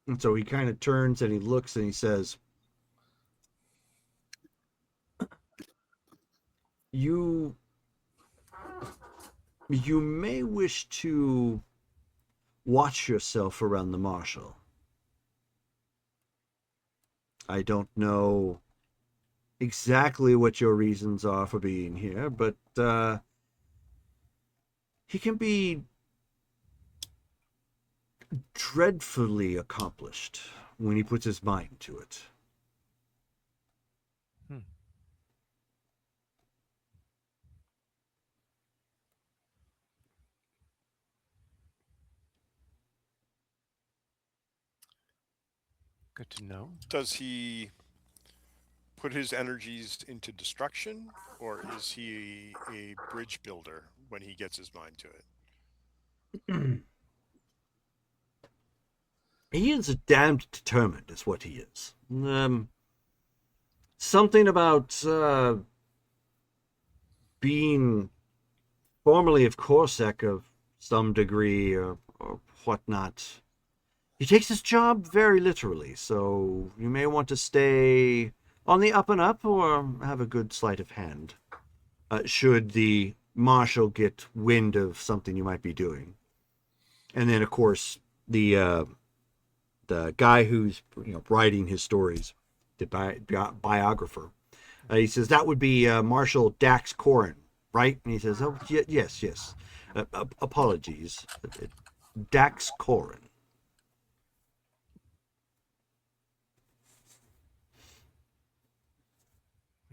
And so he kind of turns and he looks and he says, You may wish to watch yourself around the Marshal. I don't know exactly what your reasons are for being here, but he can be dreadfully accomplished when he puts his mind to it. Good to know. Does he put his energies into destruction, or is he a bridge builder when he gets his mind to it? He is damned determined, is what he is. Something about being formerly of Corsac of some degree or whatnot. He takes his job very literally, so you may want to stay on the up and up or have a good sleight of hand. Should the Marshal get wind of something you might be doing. And then, of course, the guy who's writing his stories, the biographer, he says that would be Marshal Dax Corin. right? And he says, "Oh, yes, yes. Apologies. Dax Corin."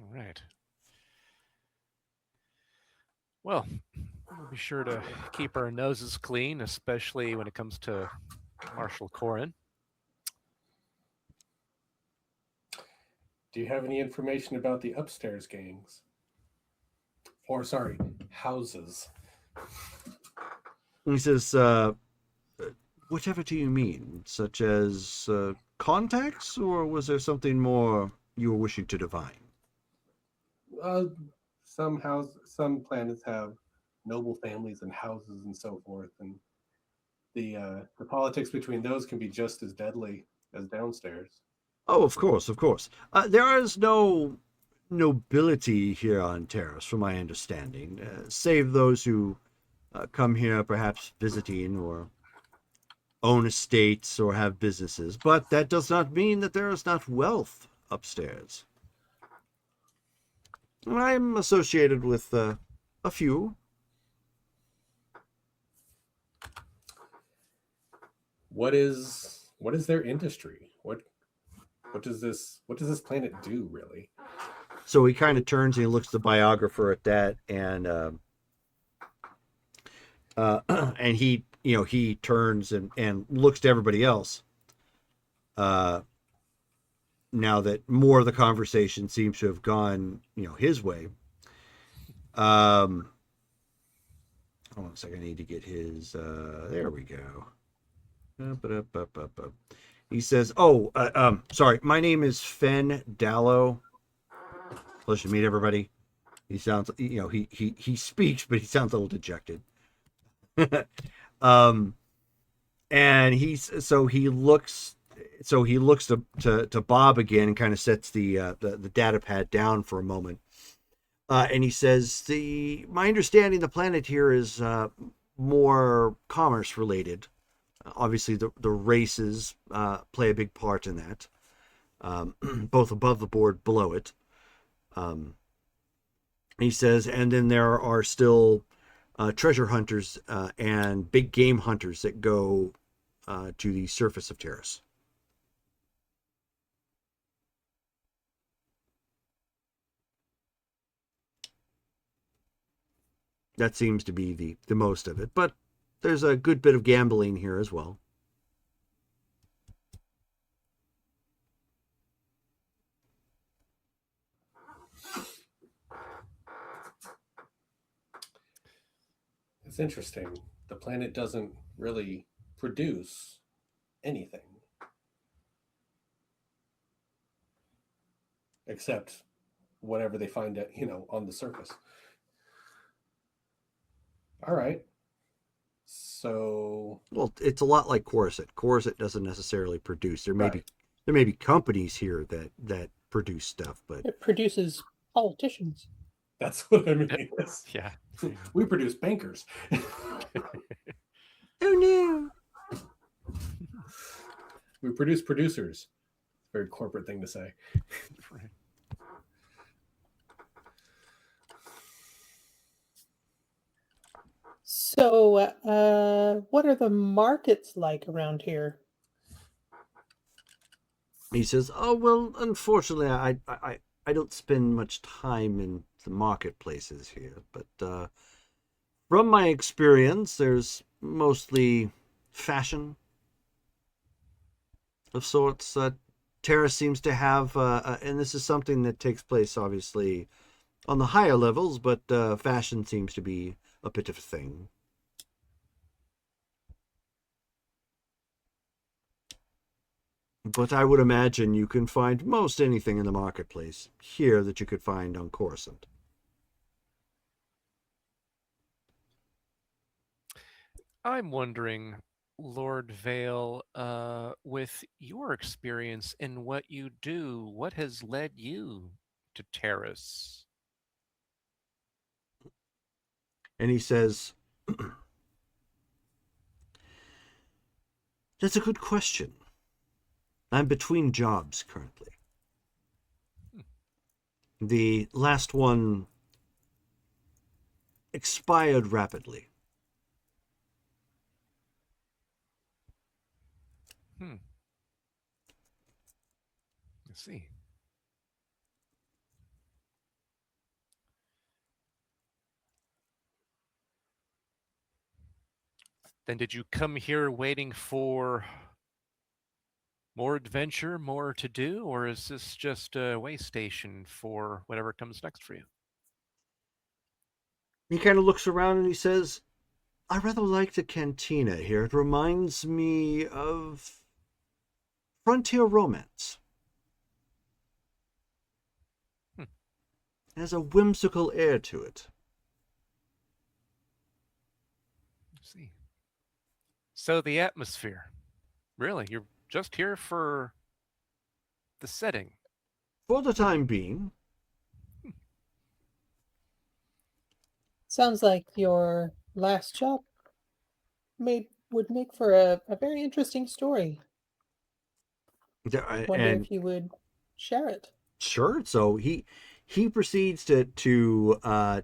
All right. Well, we'll be sure to keep our noses clean, especially when it comes to Marshal Corin. Do you have any information about the upstairs gangs? Or, sorry, houses? And he says, "Whatever do you mean? Such as contacts, or was there something more you were wishing to divine?" Uh, some planets have noble families and houses and so forth, and the politics between those can be just as deadly as downstairs. Oh, of course, of course. There is no nobility here on Terrace, from my understanding, save those who come here perhaps visiting or own estates or have businesses. But that does not mean that there is not wealth upstairs. I'm associated with a few. What is their industry? What does this planet do really? So he kind of turns and he looks at the biographer at that, and and he turns and looks to everybody else. Now that more of the conversation seems to have gone, his way. Hold on a second. I need to get his. There we go. He says, "Oh, sorry. My name is Fen Dallow. Pleasure to meet everybody." He sounds, he speaks, but he sounds a little dejected. And he looks to Bob again and kind of sets the data pad down for a moment. And he says, my understanding the planet here is more commerce related. Obviously, the races play a big part in that, both above the board, below it. He says, and then there are still treasure hunters and big game hunters that go to the surface of Terrace. That seems to be the most of it, but there's a good bit of gambling here as well. It's interesting. The planet doesn't really produce anything except whatever they find on the surface. All right. So, Well, it's a lot like Coruscant. Coruscant doesn't necessarily produce. There may right. be companies here that produce stuff, but It produces politicians. That's what I mean. Yeah. We produce bankers. oh no. We produce producers. Very corporate thing to say. Right. So, what are the markets like around here? He says, "Oh well, unfortunately, I don't spend much time in the marketplaces here, but from my experience, there's mostly fashion of sorts. Terra seems to have, and this is something that takes place obviously on the higher levels, but fashion seems to be a bit of a thing." But I would imagine you can find most anything in the marketplace here that you could find on Coruscant. I'm wondering, Lord Vale, with your experience in what you do, what has led you to Terrace? And he says, "That's a good question. I'm between jobs currently. The last one expired rapidly. I see. Then did you come here waiting for more adventure, more to do, or is this just a way station for whatever comes next for you? He kind of looks around and he says, I rather like the cantina here. It reminds me of frontier romance. Hmm. It has a whimsical air to it. I see. So the atmosphere. Really, you're just here for the setting. For the time being, Sounds like your last job would make for a very interesting story. Wonder and if you would share it. sure. So he proceeds to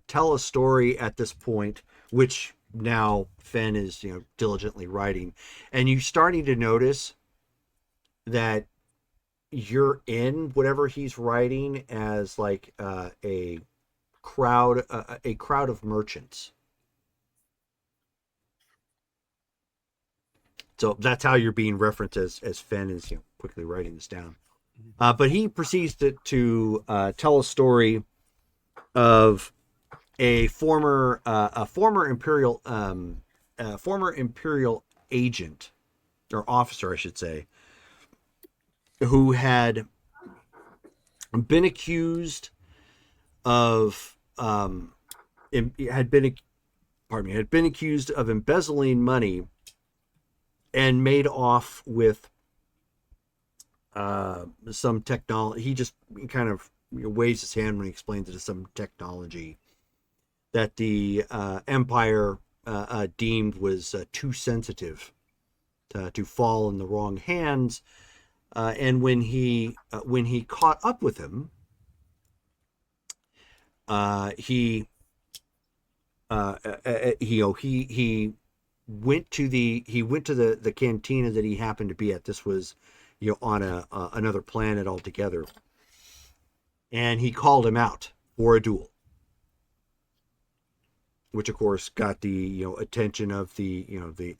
tell a story at this point, which now Fen is diligently writing, and you're starting to notice that you're in whatever he's writing as like a crowd of merchants. So that's how you're being referenced as Fen is quickly writing this down. But he proceeds to tell a story of a former imperial agent or officer, I should say, who had been accused of had been accused of embezzling money and made off with some technology. He just kind of waves his hand when he explains it as some technology that the Empire deemed was too sensitive to fall in the wrong hands. And when he caught up with him, he went to the cantina that he happened to be at. This was on another planet altogether, and he called him out for a duel, which of course got the attention of the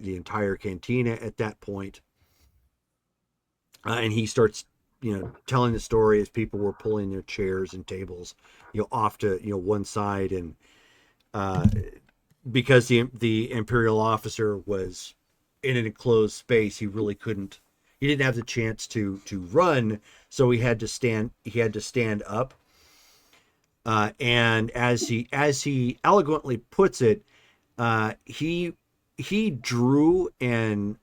entire cantina at that point. And he starts telling the story as people were pulling their chairs and tables off to one side, and because the imperial officer was in an enclosed space, he didn't have the chance to run, so he had to stand up. And as he eloquently puts it, he drew and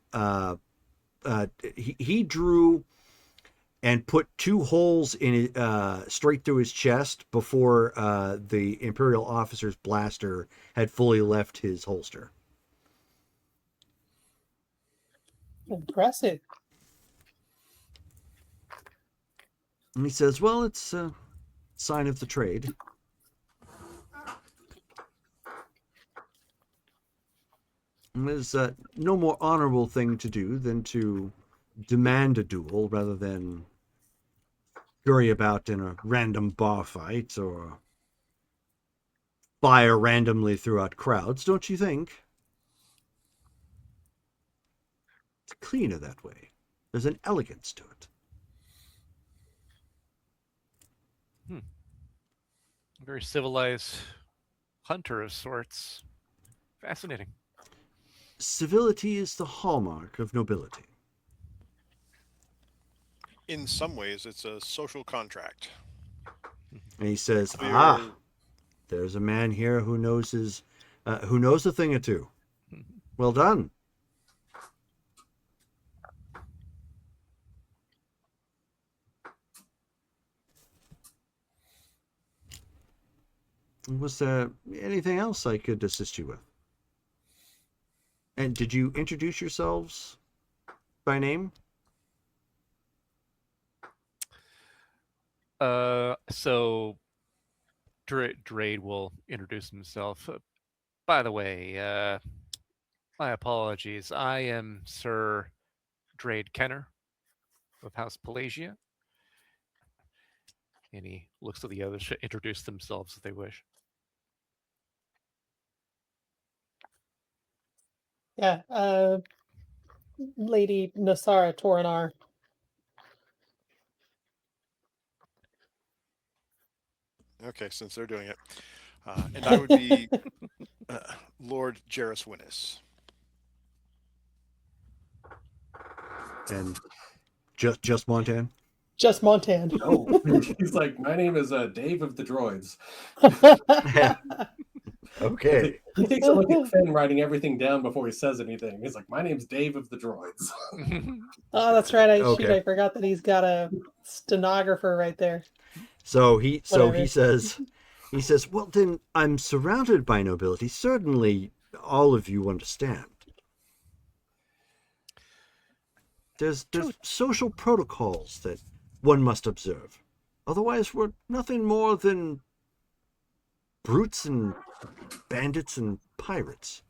he drew and put two holes in it, straight through his chest before the imperial officer's blaster had fully left his holster. Impressive. And he says, well, it's a sign of the trade. And there's no more honorable thing to do than to demand a duel rather than scurry about in a random bar fight or fire randomly throughout crowds, don't you think? It's cleaner that way. There's an elegance to it. Very civilized hunter of sorts. Fascinating. Civility is the hallmark of nobility. In some ways, it's a social contract. And he says, We're- there's a man here who knows a thing or two. Well done. Was there anything else I could assist you with? And did you introduce yourselves by name? So Drade will introduce himself. By the way, my apologies. I am Sir Drade Kenner of House Pelagia. And he looks at the others to introduce themselves if they wish. Yeah, Lady Nasara Toronar. Okay, since they're doing it. And I would be Lord Jarrus Winnis. And just Montan. Just Montan. Oh, he's like, my name is Dave of the Droids. Okay. He takes a look at Finn writing everything down before he says anything. He's like, my name's Dave of the Droids. Oh, that's right. Okay. Shoot, I forgot that he's got a stenographer right there. So he Whatever. says, well, then I'm surrounded by nobility. Certainly, all of you understand. There's social protocols that one must observe. Otherwise, we're nothing more than brutes and bandits and pirates.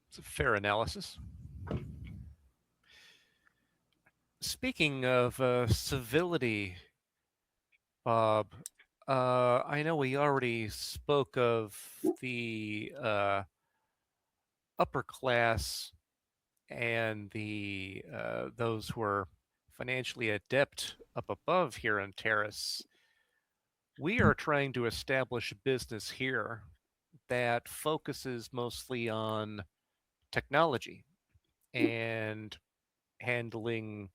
It's a fair analysis. Speaking of civility, Bob, I know we already spoke of the upper class and the those who are financially adept up above here in Terrace. We are trying to establish a business here that focuses mostly on technology and handling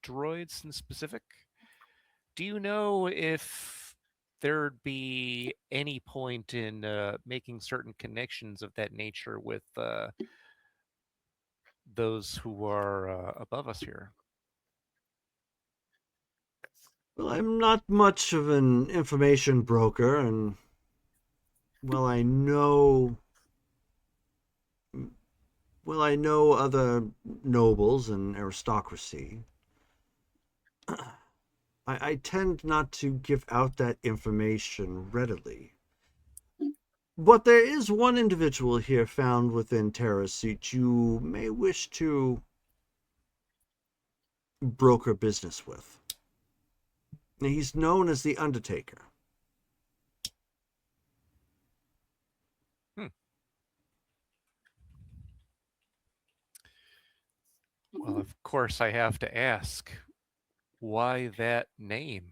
droids in specific. Do you know if there'd be any point in making certain connections of that nature with those who are above us here? Well, I'm not much of an information broker, and well, I know other nobles and aristocracy. I tend not to give out that information readily. But there is one individual here found within Terrace that you may wish to broker business with. He's known as the Undertaker. Well, of course, I have to ask, why that name?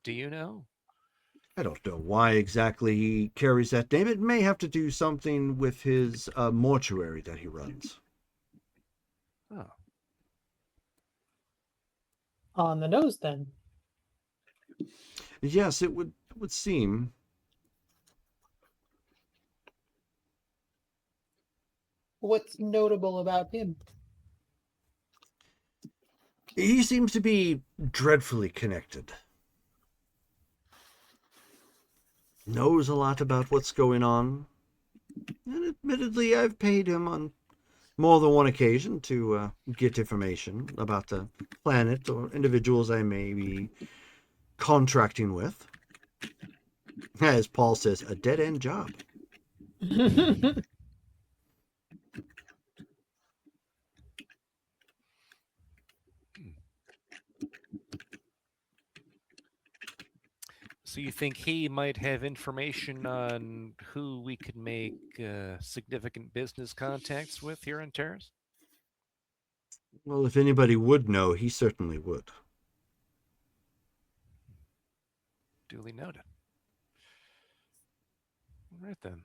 Do you know? I don't know why exactly he carries that name. It may have to do something with his mortuary that he runs. Oh, On the nose, then. Yes, it would seem. What's notable about him? He seems to be dreadfully connected. Knows a lot about what's going on. And admittedly, I've paid him on more than one occasion to get information about the planet or individuals I may be contracting with. As Paul says, a dead-end job. so you think he might have information on who we could make significant business contacts with here in Terrace? Well, if anybody would know, he certainly would. Duly noted. All right, then.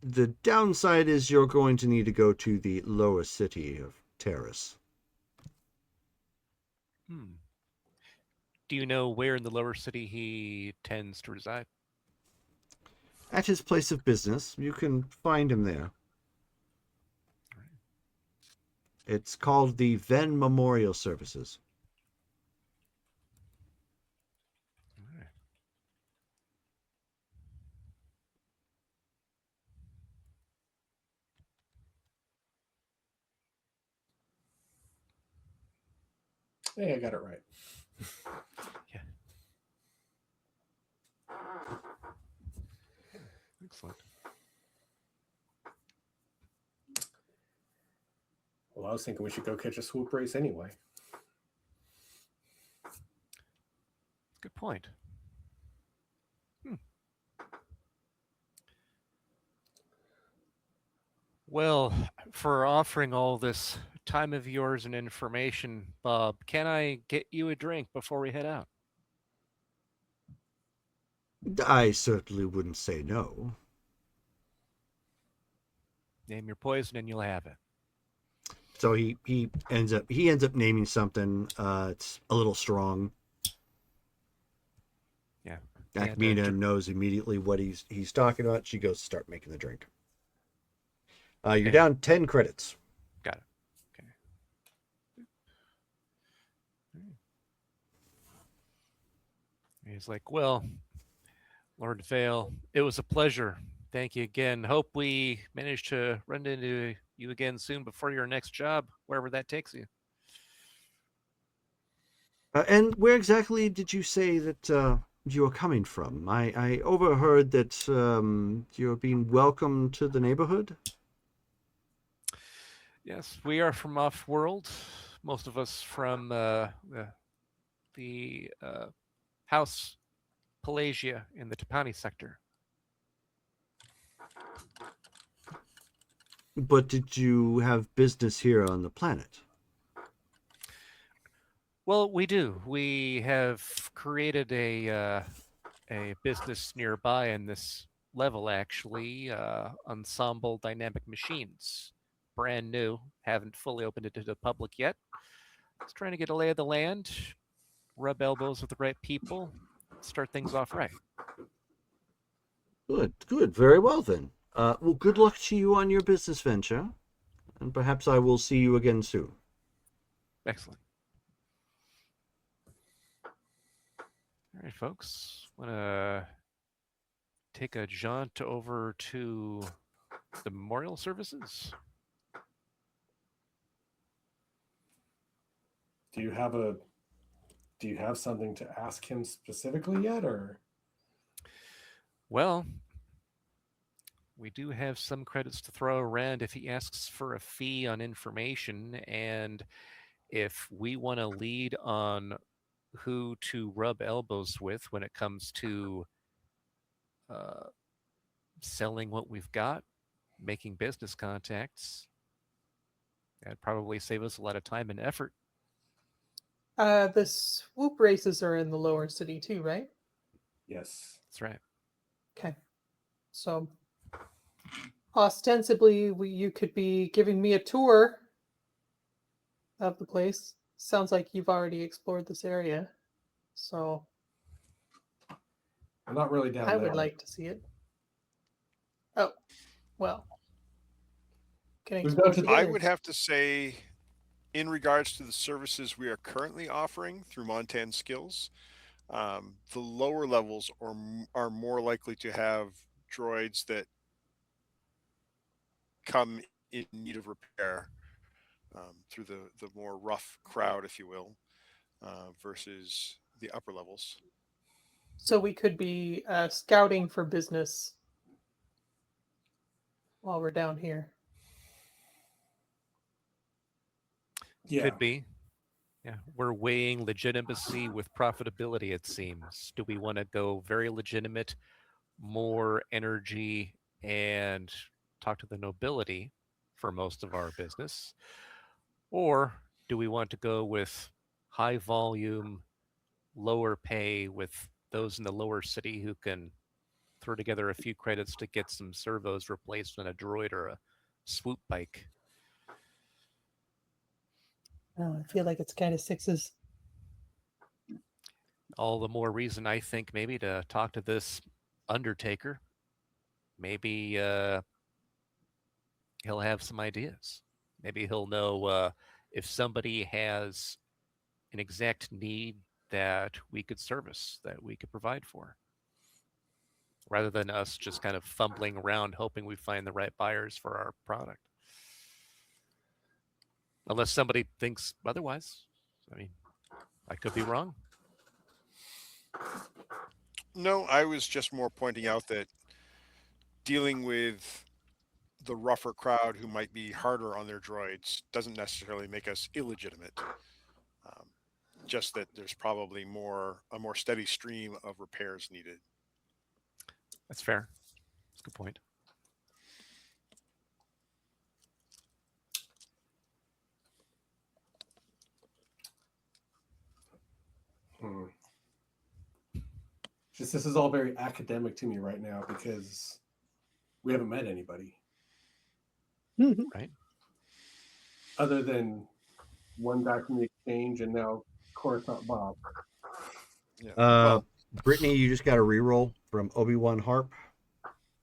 The downside is you're going to need to go to the lower city of Terrace. Do you know where in the lower city he tends to reside? At his place of business, you can find him there. It's called the Venn Memorial Services. All right. Hey, I got it right. Yeah. Excellent. Well, I was thinking we should go catch a swoop race anyway. Good point. Well, for offering all this time of yours and information, Bob, can I get you a drink before we head out? I certainly wouldn't say no. Name your poison and you'll have it. So he ends up naming something. It's a little strong. Yeah. Akmina knows immediately what he's talking about. She goes to start making the drink. You're Okay. down 10 credits. Got it. Okay. He's like, well, Lord Vale, it was a pleasure. Thank you again. Hope we manage to run into you again soon before your next job, wherever that takes you. And where exactly did you say that you were coming from? I overheard that you're being welcomed to the neighborhood. Yes, we are from off-world. Most of us from the House Pelagia in the Tapani sector. But did you have business here on the planet? Well, we do. We have created a business nearby in this level, actually. Ensemble Dynamic Machines, brand new. Haven't fully opened it to the public yet. Just trying to get a lay of the land, rub elbows with the right people, start things off right. Good. Very well then. Well, good luck to you on your business venture, and perhaps I will see you again soon. Excellent. All right, folks. Want to take a jaunt over to the memorial services? Do you have something to ask him specifically yet, or? Well, we do have some credits to throw around if he asks for a fee on information, and if we want to lead on who to rub elbows with when it comes to selling what we've got, making business contacts, that'd probably save us a lot of time and effort. The swoop races are in the lower city too, right? Yes. That's right. Okay. So ostensibly, you could be giving me a tour of the place. Sounds like you've already explored this area. So I'm not really down I there. would like to see it. Oh, well. Can We've explore gone to- together. I would have to say, in regards to the services we are currently offering through Montan Skills, the lower levels are more likely to have droids that come in need of repair through the more rough crowd, if you will, versus the upper levels. So we could be scouting for business while we're down here. Yeah. Could be. Yeah, we're weighing legitimacy with profitability, it seems. Do we want to go very legitimate, more energy, and talk to the nobility for most of our business? Or do we want to go with high volume, lower pay with those in the lower city who can throw together a few credits to get some servos replaced on a droid or a swoop bike? Oh, I feel like it's kind of sixes. All the more reason, I think, maybe to talk to this Undertaker. Maybe he'll have some ideas. Maybe he'll know if somebody has an exact need that we could service, that we could provide for, rather than us just kind of fumbling around hoping we find the right buyers for our product. Unless somebody thinks otherwise. I mean, I could be wrong. No, I was just more pointing out that dealing with the rougher crowd who might be harder on their droids doesn't necessarily make us illegitimate. Um, just that there's probably a more steady stream of repairs needed. That's fair. That's a good point. Hmm. Just this is all very academic to me right now because we haven't met anybody Right? other than one guy from the exchange and now Coruscant Bob. Yeah. Uh, Brittany, you just got a reroll from Obi-Wan Harp.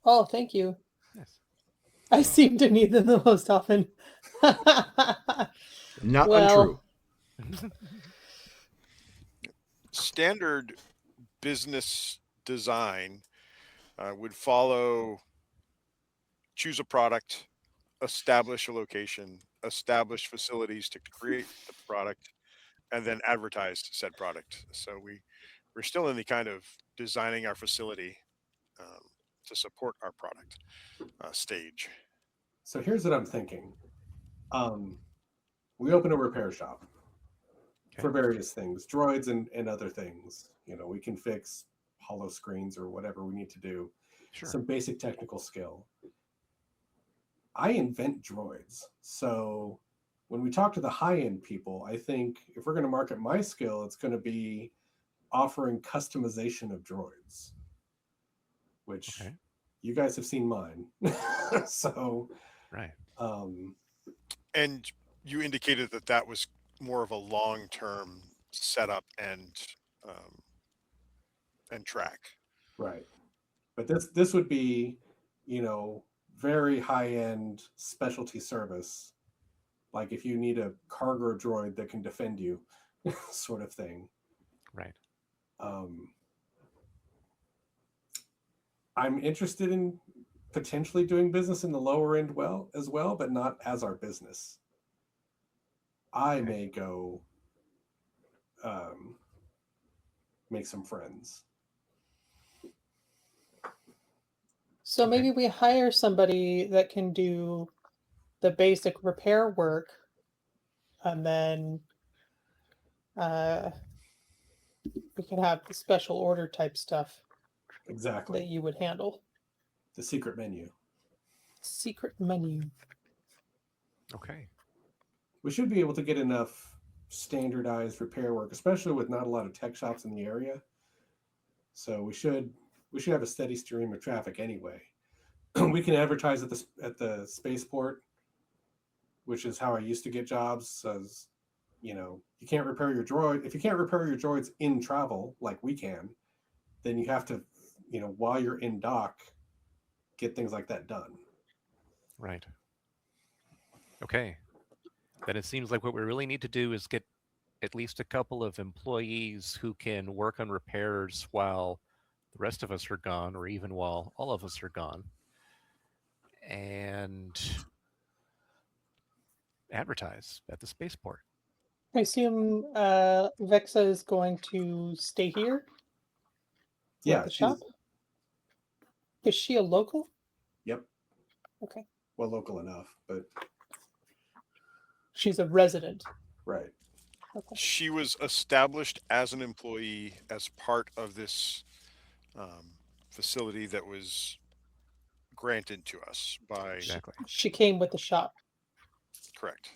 Oh, thank you. Yes. I seem to need them the most often. Not Well, untrue. Standard business design would follow: choose a product, establish a location, establish facilities to create the product, and then advertise said product. So we're still in the kind of designing our facility to support our product stage. So here's what I'm thinking. We open a repair shop for various things, droids and other things. You know, we can fix hollow screens or whatever we need to do. Sure. Some basic technical skill. I invent droids. So when we talk to the high-end people, I think if we're going to market my skill, it's going to be offering customization of droids, which Okay. you guys have seen mine. So, Right. And you indicated that that was more of a long-term setup and track. right. But this would be, you know, very high-end specialty service. Like if you need a cargo droid that can defend you, sort of thing. Right. I'm interested in potentially doing business in the lower end as well, but not as our business. I may go make some friends. so Okay. maybe we hire somebody that can do the basic repair work, and then we can have the special order type stuff that Exactly. you would handle. The secret menu. Secret menu. Okay. We should be able to get enough standardized repair work, especially with not a lot of tech shops in the area. So we should have a steady stream of traffic anyway. We can advertise at the spaceport, which is how I used to get jobs. Says, you know, you can't repair your droid. If you can't repair your droids in travel like we can, then you have to, you know, while you're in dock, get things like that done. Right. Okay. Then it seems like what we really need to do is get at least a couple of employees who can work on repairs while the rest of us are gone, or even while all of us are gone, and advertise at the spaceport. I assume Vexa is going to stay here Yeah, at the shop. Is she a local? Yep. Okay. Well, local enough, but She's a resident. right. Okay. She was established as an employee as part of this facility that was granted to us by. Exactly. She came with the shop. Correct.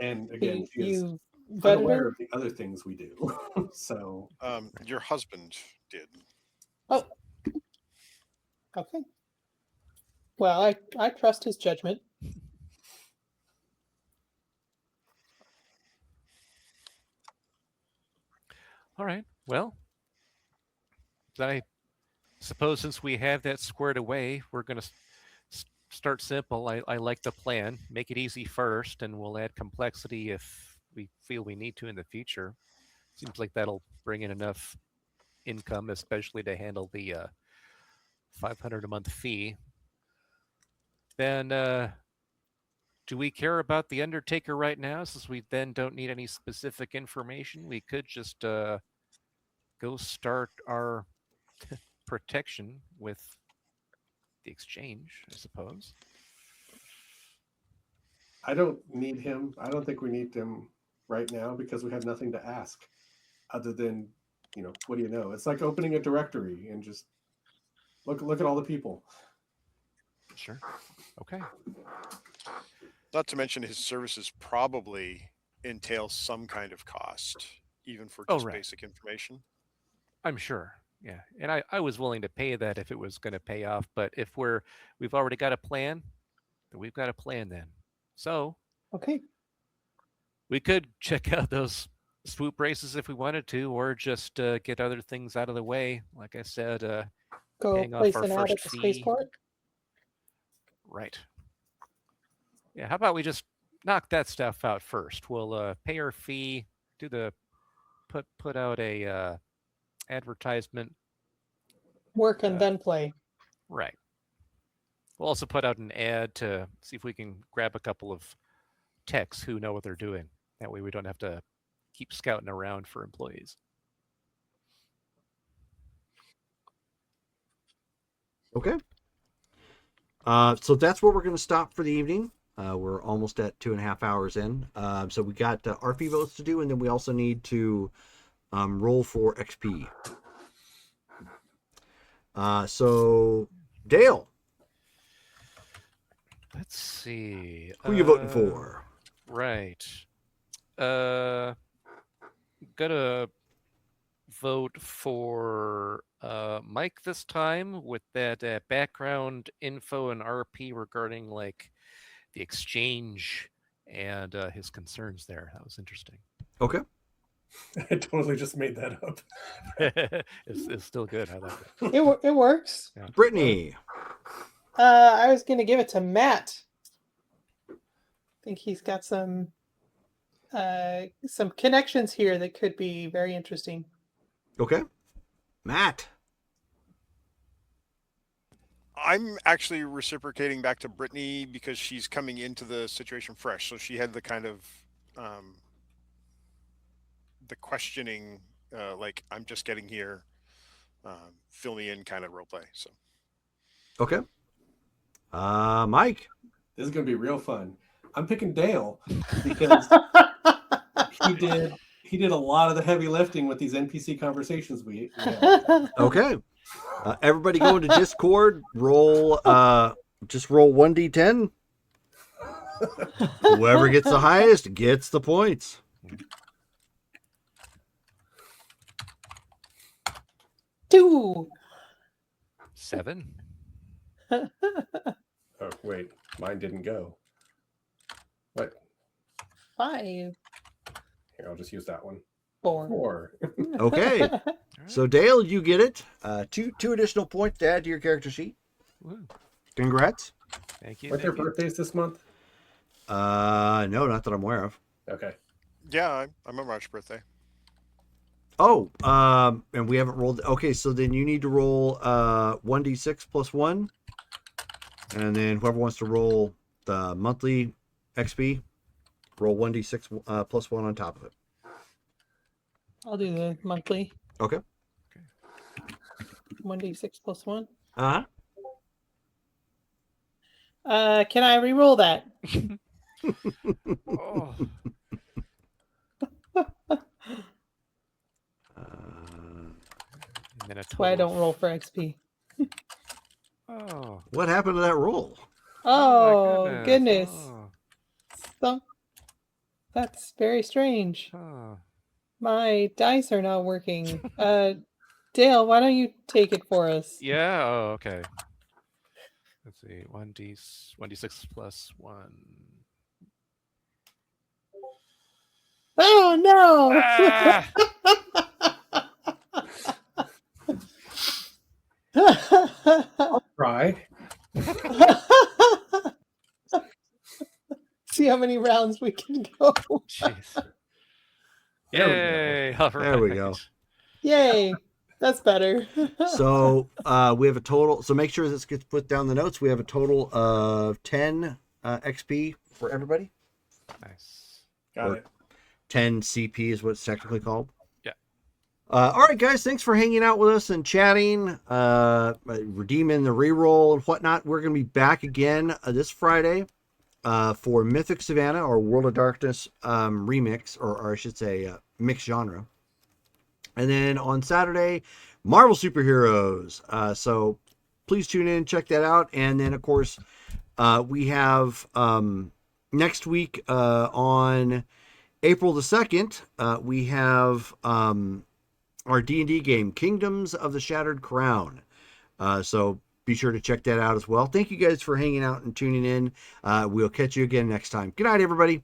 And again, You, she is you vetted unaware her? of the other things we do. So Your husband did. Oh. Okay. Well, I trust his judgment. All right. Well, I suppose since we have that squared away, we're going to start simple. I like the plan. Make it easy first, and we'll add complexity if we feel we need to in the future. Seems like that'll bring in enough income, especially to handle the $500 a month fee. Then Do we care about the Undertaker right now, since we then don't need any specific information? We could just go start our protection with the exchange, I suppose. I don't need him. I don't think we need him right now because we have nothing to ask other than, what do you know? It's like opening a directory and just look at all the people. Sure. Okay. Not to mention his services probably entail some kind of cost, even for Oh, just right. basic information. I'm sure. Yeah. And I was willing to pay that if it was going to pay off. But if we've already got a plan, then we've got a plan then. So Okay. we could check out those swoop races if we wanted to, or just get other things out of the way. Like I said, Go paying off place our an ad first at the fee. spaceport. Right. Yeah, how about we just knock that stuff out first? We'll pay our fee, do the put out a advertisement. Work and then play. Right. We'll also put out an ad to see if we can grab a couple of techs who know what they're doing. That way we don't have to keep scouting around for employees. Okay. So that's where we're going to stop for the evening. We're almost at 2.5 hours in. So we got RP votes to do, and then we also need to roll for XP. So Dale, Let's see. who you voting for? Right. Gonna vote for Mike this time with that background info and RP regarding like the exchange and his concerns there. That was interesting. Okay. I totally just made that up. It's still good. I like it. It works. Yeah. Brittany. I was gonna give it to Matt. I think he's got some connections here that could be very interesting. Okay. Matt. I'm actually reciprocating back to Brittany because she's coming into the situation fresh. So she had the kind of the questioning, like I'm just getting here, fill me in kind of role play. So Okay. Mike. This is going to be real fun. I'm picking Dale because he did a lot of the heavy lifting with these NPC conversations we had. Okay. Everybody go into Discord. Roll. Just roll 1d10. Whoever gets the highest gets the points. Two. 7. Oh, wait. Mine didn't go. What? 5. Here, I'll just use that one. 4. 4. Okay. All right. So Dale, you get it. Two additional points to add to your character sheet. Woo. Congrats. Thank you. Weren't their Thank you. birthdays this month? No, not that I'm aware of. Okay. yeah, I'm a March birthday. Oh, and we haven't rolled. Okay, so then you need to roll 1d6 plus 1. And then whoever wants to roll the monthly XP, roll 1d6 plus 1 on top of it. I'll do the monthly. Okay. 1d6 plus 1. Uh-huh. Can I re-roll that? Oh. And then a That's why I total don't of- roll for XP. Oh. What happened to that roll? Oh, my goodness. Oh. That's very strange. Oh. My dice are not working. Dale, why don't you take it for us? Yeah. Oh, okay. Let's see. 1d6 plus 1. Oh no! Ah! Try. See how many rounds we can go. Jeez. There we go. Yay! All right. There we go. Yay! That's better. So we have a total. So make sure this gets put down the notes. We have a total of 10 XP for everybody. Nice. Got Or- it. 10 CP is what it's technically called. Yeah. All right, guys. Thanks for hanging out with us and chatting, redeeming the reroll and whatnot. We're going to be back again this Friday for Mythic Savannah or World of Darkness remix, or I should say mixed genre. And then on Saturday, Marvel Superheroes. So please tune in, check that out. And then, of course, we have next week on April the 2nd, we have our D&D game, Kingdoms of the Shattered Crown. So be sure to check that out as well. Thank you guys for hanging out and tuning in. We'll catch you again next time. Good night, everybody.